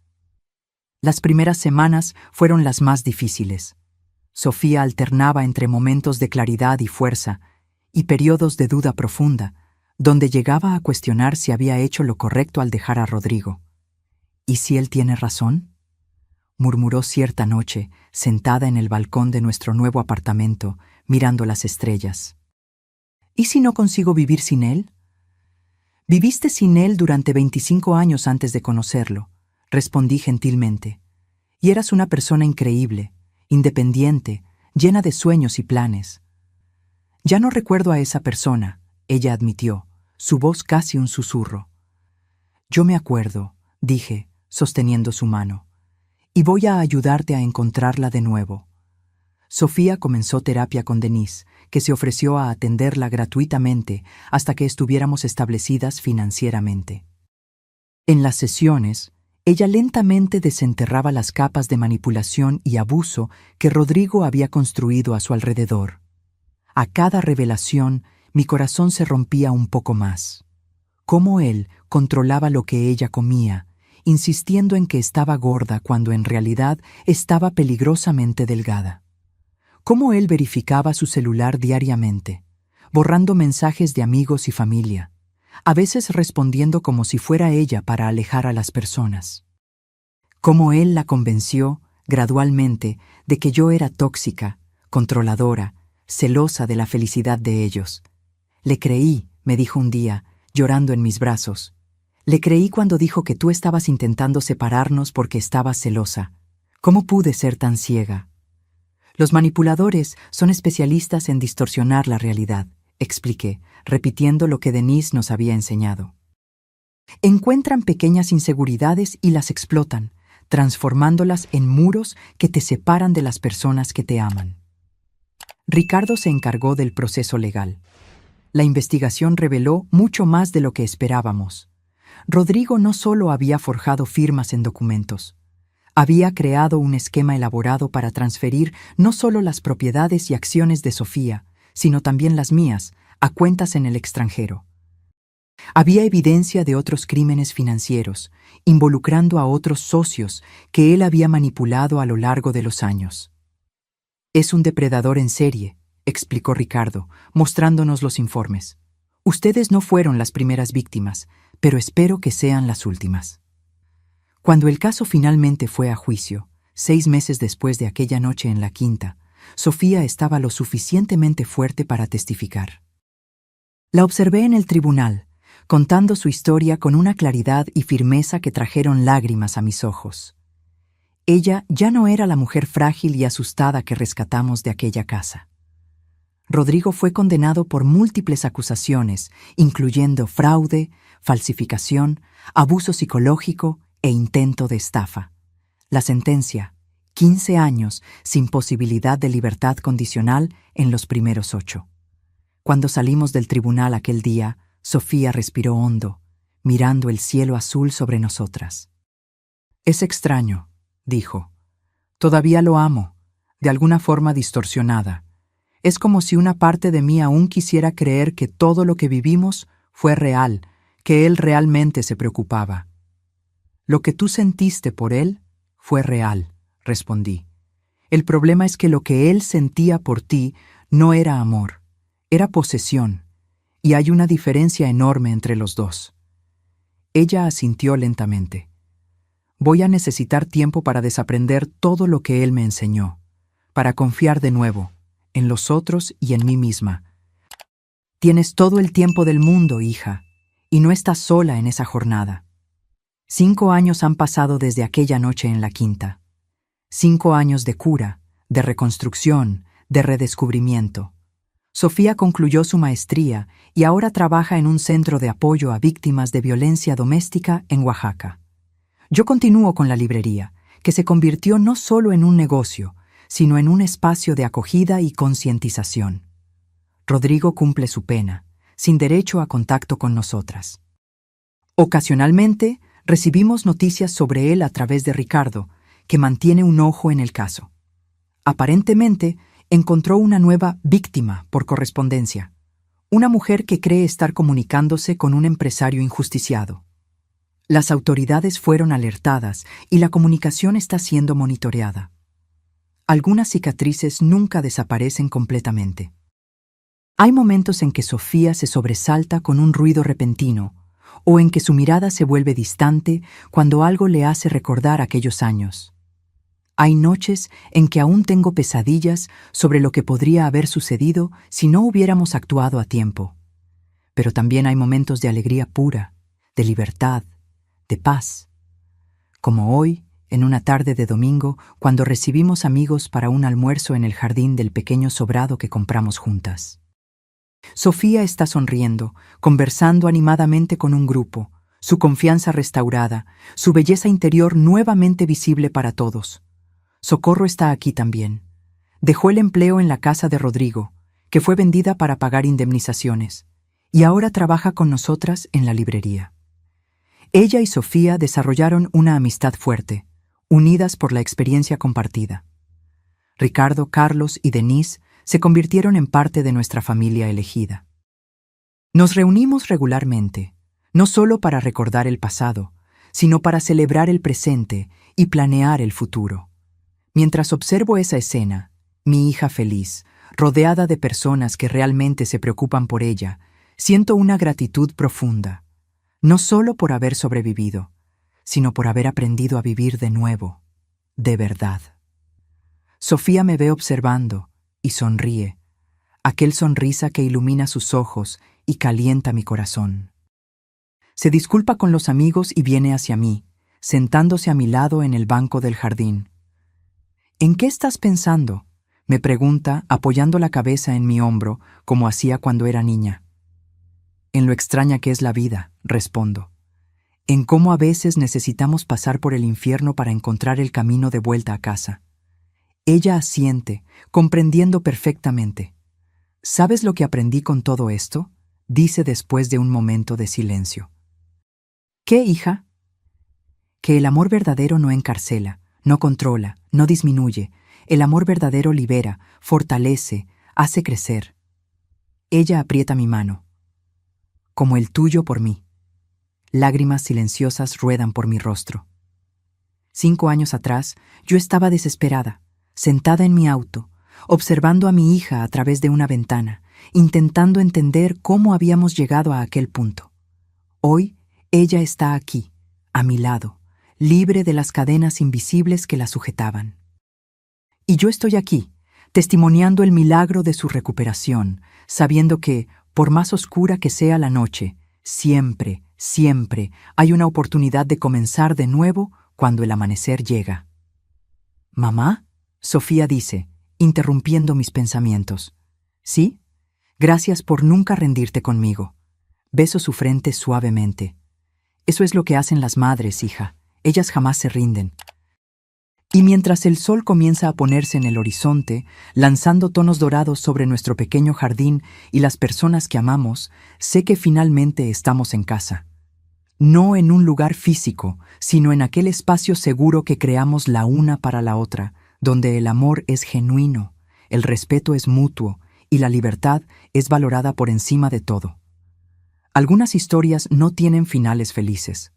Las primeras semanas fueron las más difíciles. Sofía alternaba entre momentos de claridad y fuerza y periodos de duda profunda, donde llegaba a cuestionar si había hecho lo correcto al dejar a Rodrigo. ¿Y si él tiene razón?, murmuró cierta noche, sentada en el balcón de nuestro nuevo apartamento, mirando las estrellas. ¿Y si no consigo vivir sin él? Viviste sin él durante 25 años antes de conocerlo, respondí gentilmente. Y eras una persona increíble, independiente, llena de sueños y planes. Ya no recuerdo a esa persona, ella admitió, su voz casi un susurro. Yo me acuerdo, dije, sosteniendo su mano. Y voy a ayudarte a encontrarla de nuevo. Sofía comenzó terapia con Denise, que se ofreció a atenderla gratuitamente hasta que estuviéramos establecidas financieramente. En las sesiones, ella lentamente desenterraba las capas de manipulación y abuso que Rodrigo había construido a su alrededor. A cada revelación, mi corazón se rompía un poco más. Cómo él controlaba lo que ella comía, insistiendo en que estaba gorda cuando en realidad estaba peligrosamente delgada. Cómo él verificaba su celular diariamente, borrando mensajes de amigos y familia, a veces respondiendo como si fuera ella para alejar a las personas. Cómo él la convenció, gradualmente, de que yo era tóxica, controladora, celosa de la felicidad de ellos. Le creí, me dijo un día, llorando en mis brazos. Le creí cuando dijo que tú estabas intentando separarnos porque estabas celosa. ¿Cómo pude ser tan ciega? Los manipuladores son especialistas en distorsionar la realidad, expliqué, repitiendo lo que Denise nos había enseñado. Encuentran pequeñas inseguridades y las explotan, transformándolas en muros que te separan de las personas que te aman. Ricardo se encargó del proceso legal. La investigación reveló mucho más de lo que esperábamos. Rodrigo no solo había forjado firmas en documentos, había creado un esquema elaborado para transferir no solo las propiedades y acciones de Sofía, sino también las mías, a cuentas en el extranjero. Había evidencia de otros crímenes financieros, involucrando a otros socios que él había manipulado a lo largo de los años. Es un depredador en serie, explicó Ricardo, mostrándonos los informes. Ustedes no fueron las primeras víctimas, pero espero que sean las últimas. Cuando el caso finalmente fue a juicio, 6 meses después de aquella noche en la quinta, Sofía estaba lo suficientemente fuerte para testificar. La observé en el tribunal, contando su historia con una claridad y firmeza que trajeron lágrimas a mis ojos. Ella ya no era la mujer frágil y asustada que rescatamos de aquella casa. Rodrigo fue condenado por múltiples acusaciones, incluyendo fraude, falsificación, abuso psicológico e intento de estafa. La sentencia: 15 años sin posibilidad de libertad condicional en los primeros 8. Cuando salimos del tribunal aquel día, Sofía respiró hondo, mirando el cielo azul sobre nosotras. «Es extraño», dijo. «Todavía lo amo, de alguna forma distorsionada. Es como si una parte de mí aún quisiera creer que todo lo que vivimos fue real, que él realmente se preocupaba». «Lo que tú sentiste por él fue real», respondí. «El problema es que lo que él sentía por ti no era amor, era posesión, y hay una diferencia enorme entre los dos». Ella asintió lentamente. «Voy a necesitar tiempo para desaprender todo lo que él me enseñó, para confiar de nuevo, en los otros y en mí misma. Tienes todo el tiempo del mundo, hija, y no estás sola en esa jornada». 5 años han pasado desde aquella noche en la quinta. 5 años de cura, de reconstrucción, de redescubrimiento. Sofía concluyó su maestría y ahora trabaja en un centro de apoyo a víctimas de violencia doméstica en Oaxaca. Yo continúo con la librería, que se convirtió no solo en un negocio, sino en un espacio de acogida y concientización. Rodrigo cumple su pena, sin derecho a contacto con nosotras. Ocasionalmente, recibimos noticias sobre él a través de Ricardo, que mantiene un ojo en el caso. Aparentemente, encontró una nueva víctima por correspondencia, una mujer que cree estar comunicándose con un empresario injusticiado. Las autoridades fueron alertadas y la comunicación está siendo monitoreada. Algunas cicatrices nunca desaparecen completamente. Hay momentos en que Sofía se sobresalta con un ruido repentino, o en que su mirada se vuelve distante cuando algo le hace recordar aquellos años. Hay noches en que aún tengo pesadillas sobre lo que podría haber sucedido si no hubiéramos actuado a tiempo. Pero también hay momentos de alegría pura, de libertad, de paz. Como hoy, en una tarde de domingo, cuando recibimos amigos para un almuerzo en el jardín del pequeño sobrado que compramos juntas. Sofía está sonriendo, conversando animadamente con un grupo, su confianza restaurada, su belleza interior nuevamente visible para todos. Socorro está aquí también. Dejó el empleo en la casa de Rodrigo, que fue vendida para pagar indemnizaciones, y ahora trabaja con nosotras en la librería. Ella y Sofía desarrollaron una amistad fuerte, unidas por la experiencia compartida. Ricardo, Carlos y Denise se convirtieron en parte de nuestra familia elegida. Nos reunimos regularmente, no solo para recordar el pasado, sino para celebrar el presente y planear el futuro. Mientras observo esa escena, mi hija feliz, rodeada de personas que realmente se preocupan por ella, siento una gratitud profunda, no solo por haber sobrevivido, sino por haber aprendido a vivir de nuevo, de verdad. Sofía me ve observando y sonríe, aquel sonrisa que ilumina sus ojos y calienta mi corazón. Se disculpa con los amigos y viene hacia mí, sentándose a mi lado en el banco del jardín. «¿En qué estás pensando?», me pregunta, apoyando la cabeza en mi hombro, como hacía cuando era niña. «En lo extraña que es la vida», respondo. «En cómo a veces necesitamos pasar por el infierno para encontrar el camino de vuelta a casa». Ella asiente, comprendiendo perfectamente. «¿Sabes lo que aprendí con todo esto?», dice después de un momento de silencio. «¿Qué, hija?». «Que el amor verdadero no encarcela, no controla, no disminuye. El amor verdadero libera, fortalece, hace crecer». Ella aprieta mi mano. «Como el tuyo por mí». Lágrimas silenciosas ruedan por mi rostro. 5 años atrás, yo estaba desesperada, sentada en mi auto, observando a mi hija a través de una ventana, intentando entender cómo habíamos llegado a aquel punto. Hoy, ella está aquí, a mi lado, libre de las cadenas invisibles que la sujetaban. Y yo estoy aquí, testimoniando el milagro de su recuperación, sabiendo que, por más oscura que sea la noche, siempre, siempre hay una oportunidad de comenzar de nuevo cuando el amanecer llega. «¿Mamá?», Sofía dice, interrumpiendo mis pensamientos. ¿Sí? Gracias por nunca rendirte conmigo. Beso su frente suavemente. Eso es lo que hacen las madres, hija. Ellas jamás se rinden. Y mientras el sol comienza a ponerse en el horizonte, lanzando tonos dorados sobre nuestro pequeño jardín y las personas que amamos, sé que finalmente estamos en casa. No en un lugar físico, sino en aquel espacio seguro que creamos la una para la otra, donde el amor es genuino, el respeto es mutuo y la libertad es valorada por encima de todo. Algunas historias no tienen finales felices.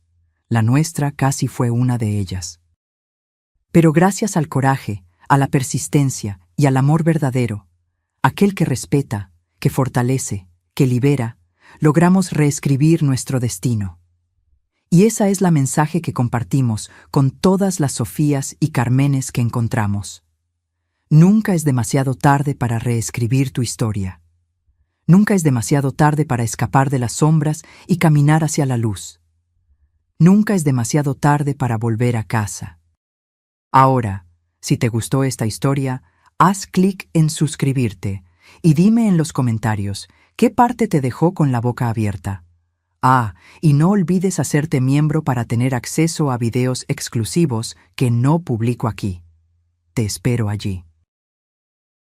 La nuestra casi fue una de ellas. Pero gracias al coraje, a la persistencia y al amor verdadero, aquel que respeta, que fortalece, que libera, logramos reescribir nuestro destino. Y esa es la mensaje que compartimos con todas las Sofías y Carmenes que encontramos. Nunca es demasiado tarde para reescribir tu historia. Nunca es demasiado tarde para escapar de las sombras y caminar hacia la luz. Nunca es demasiado tarde para volver a casa. Ahora, si te gustó esta historia, haz clic en suscribirte y dime en los comentarios qué parte te dejó con la boca abierta. Y no olvides hacerte miembro para tener acceso a videos exclusivos que no publico aquí. Te espero allí.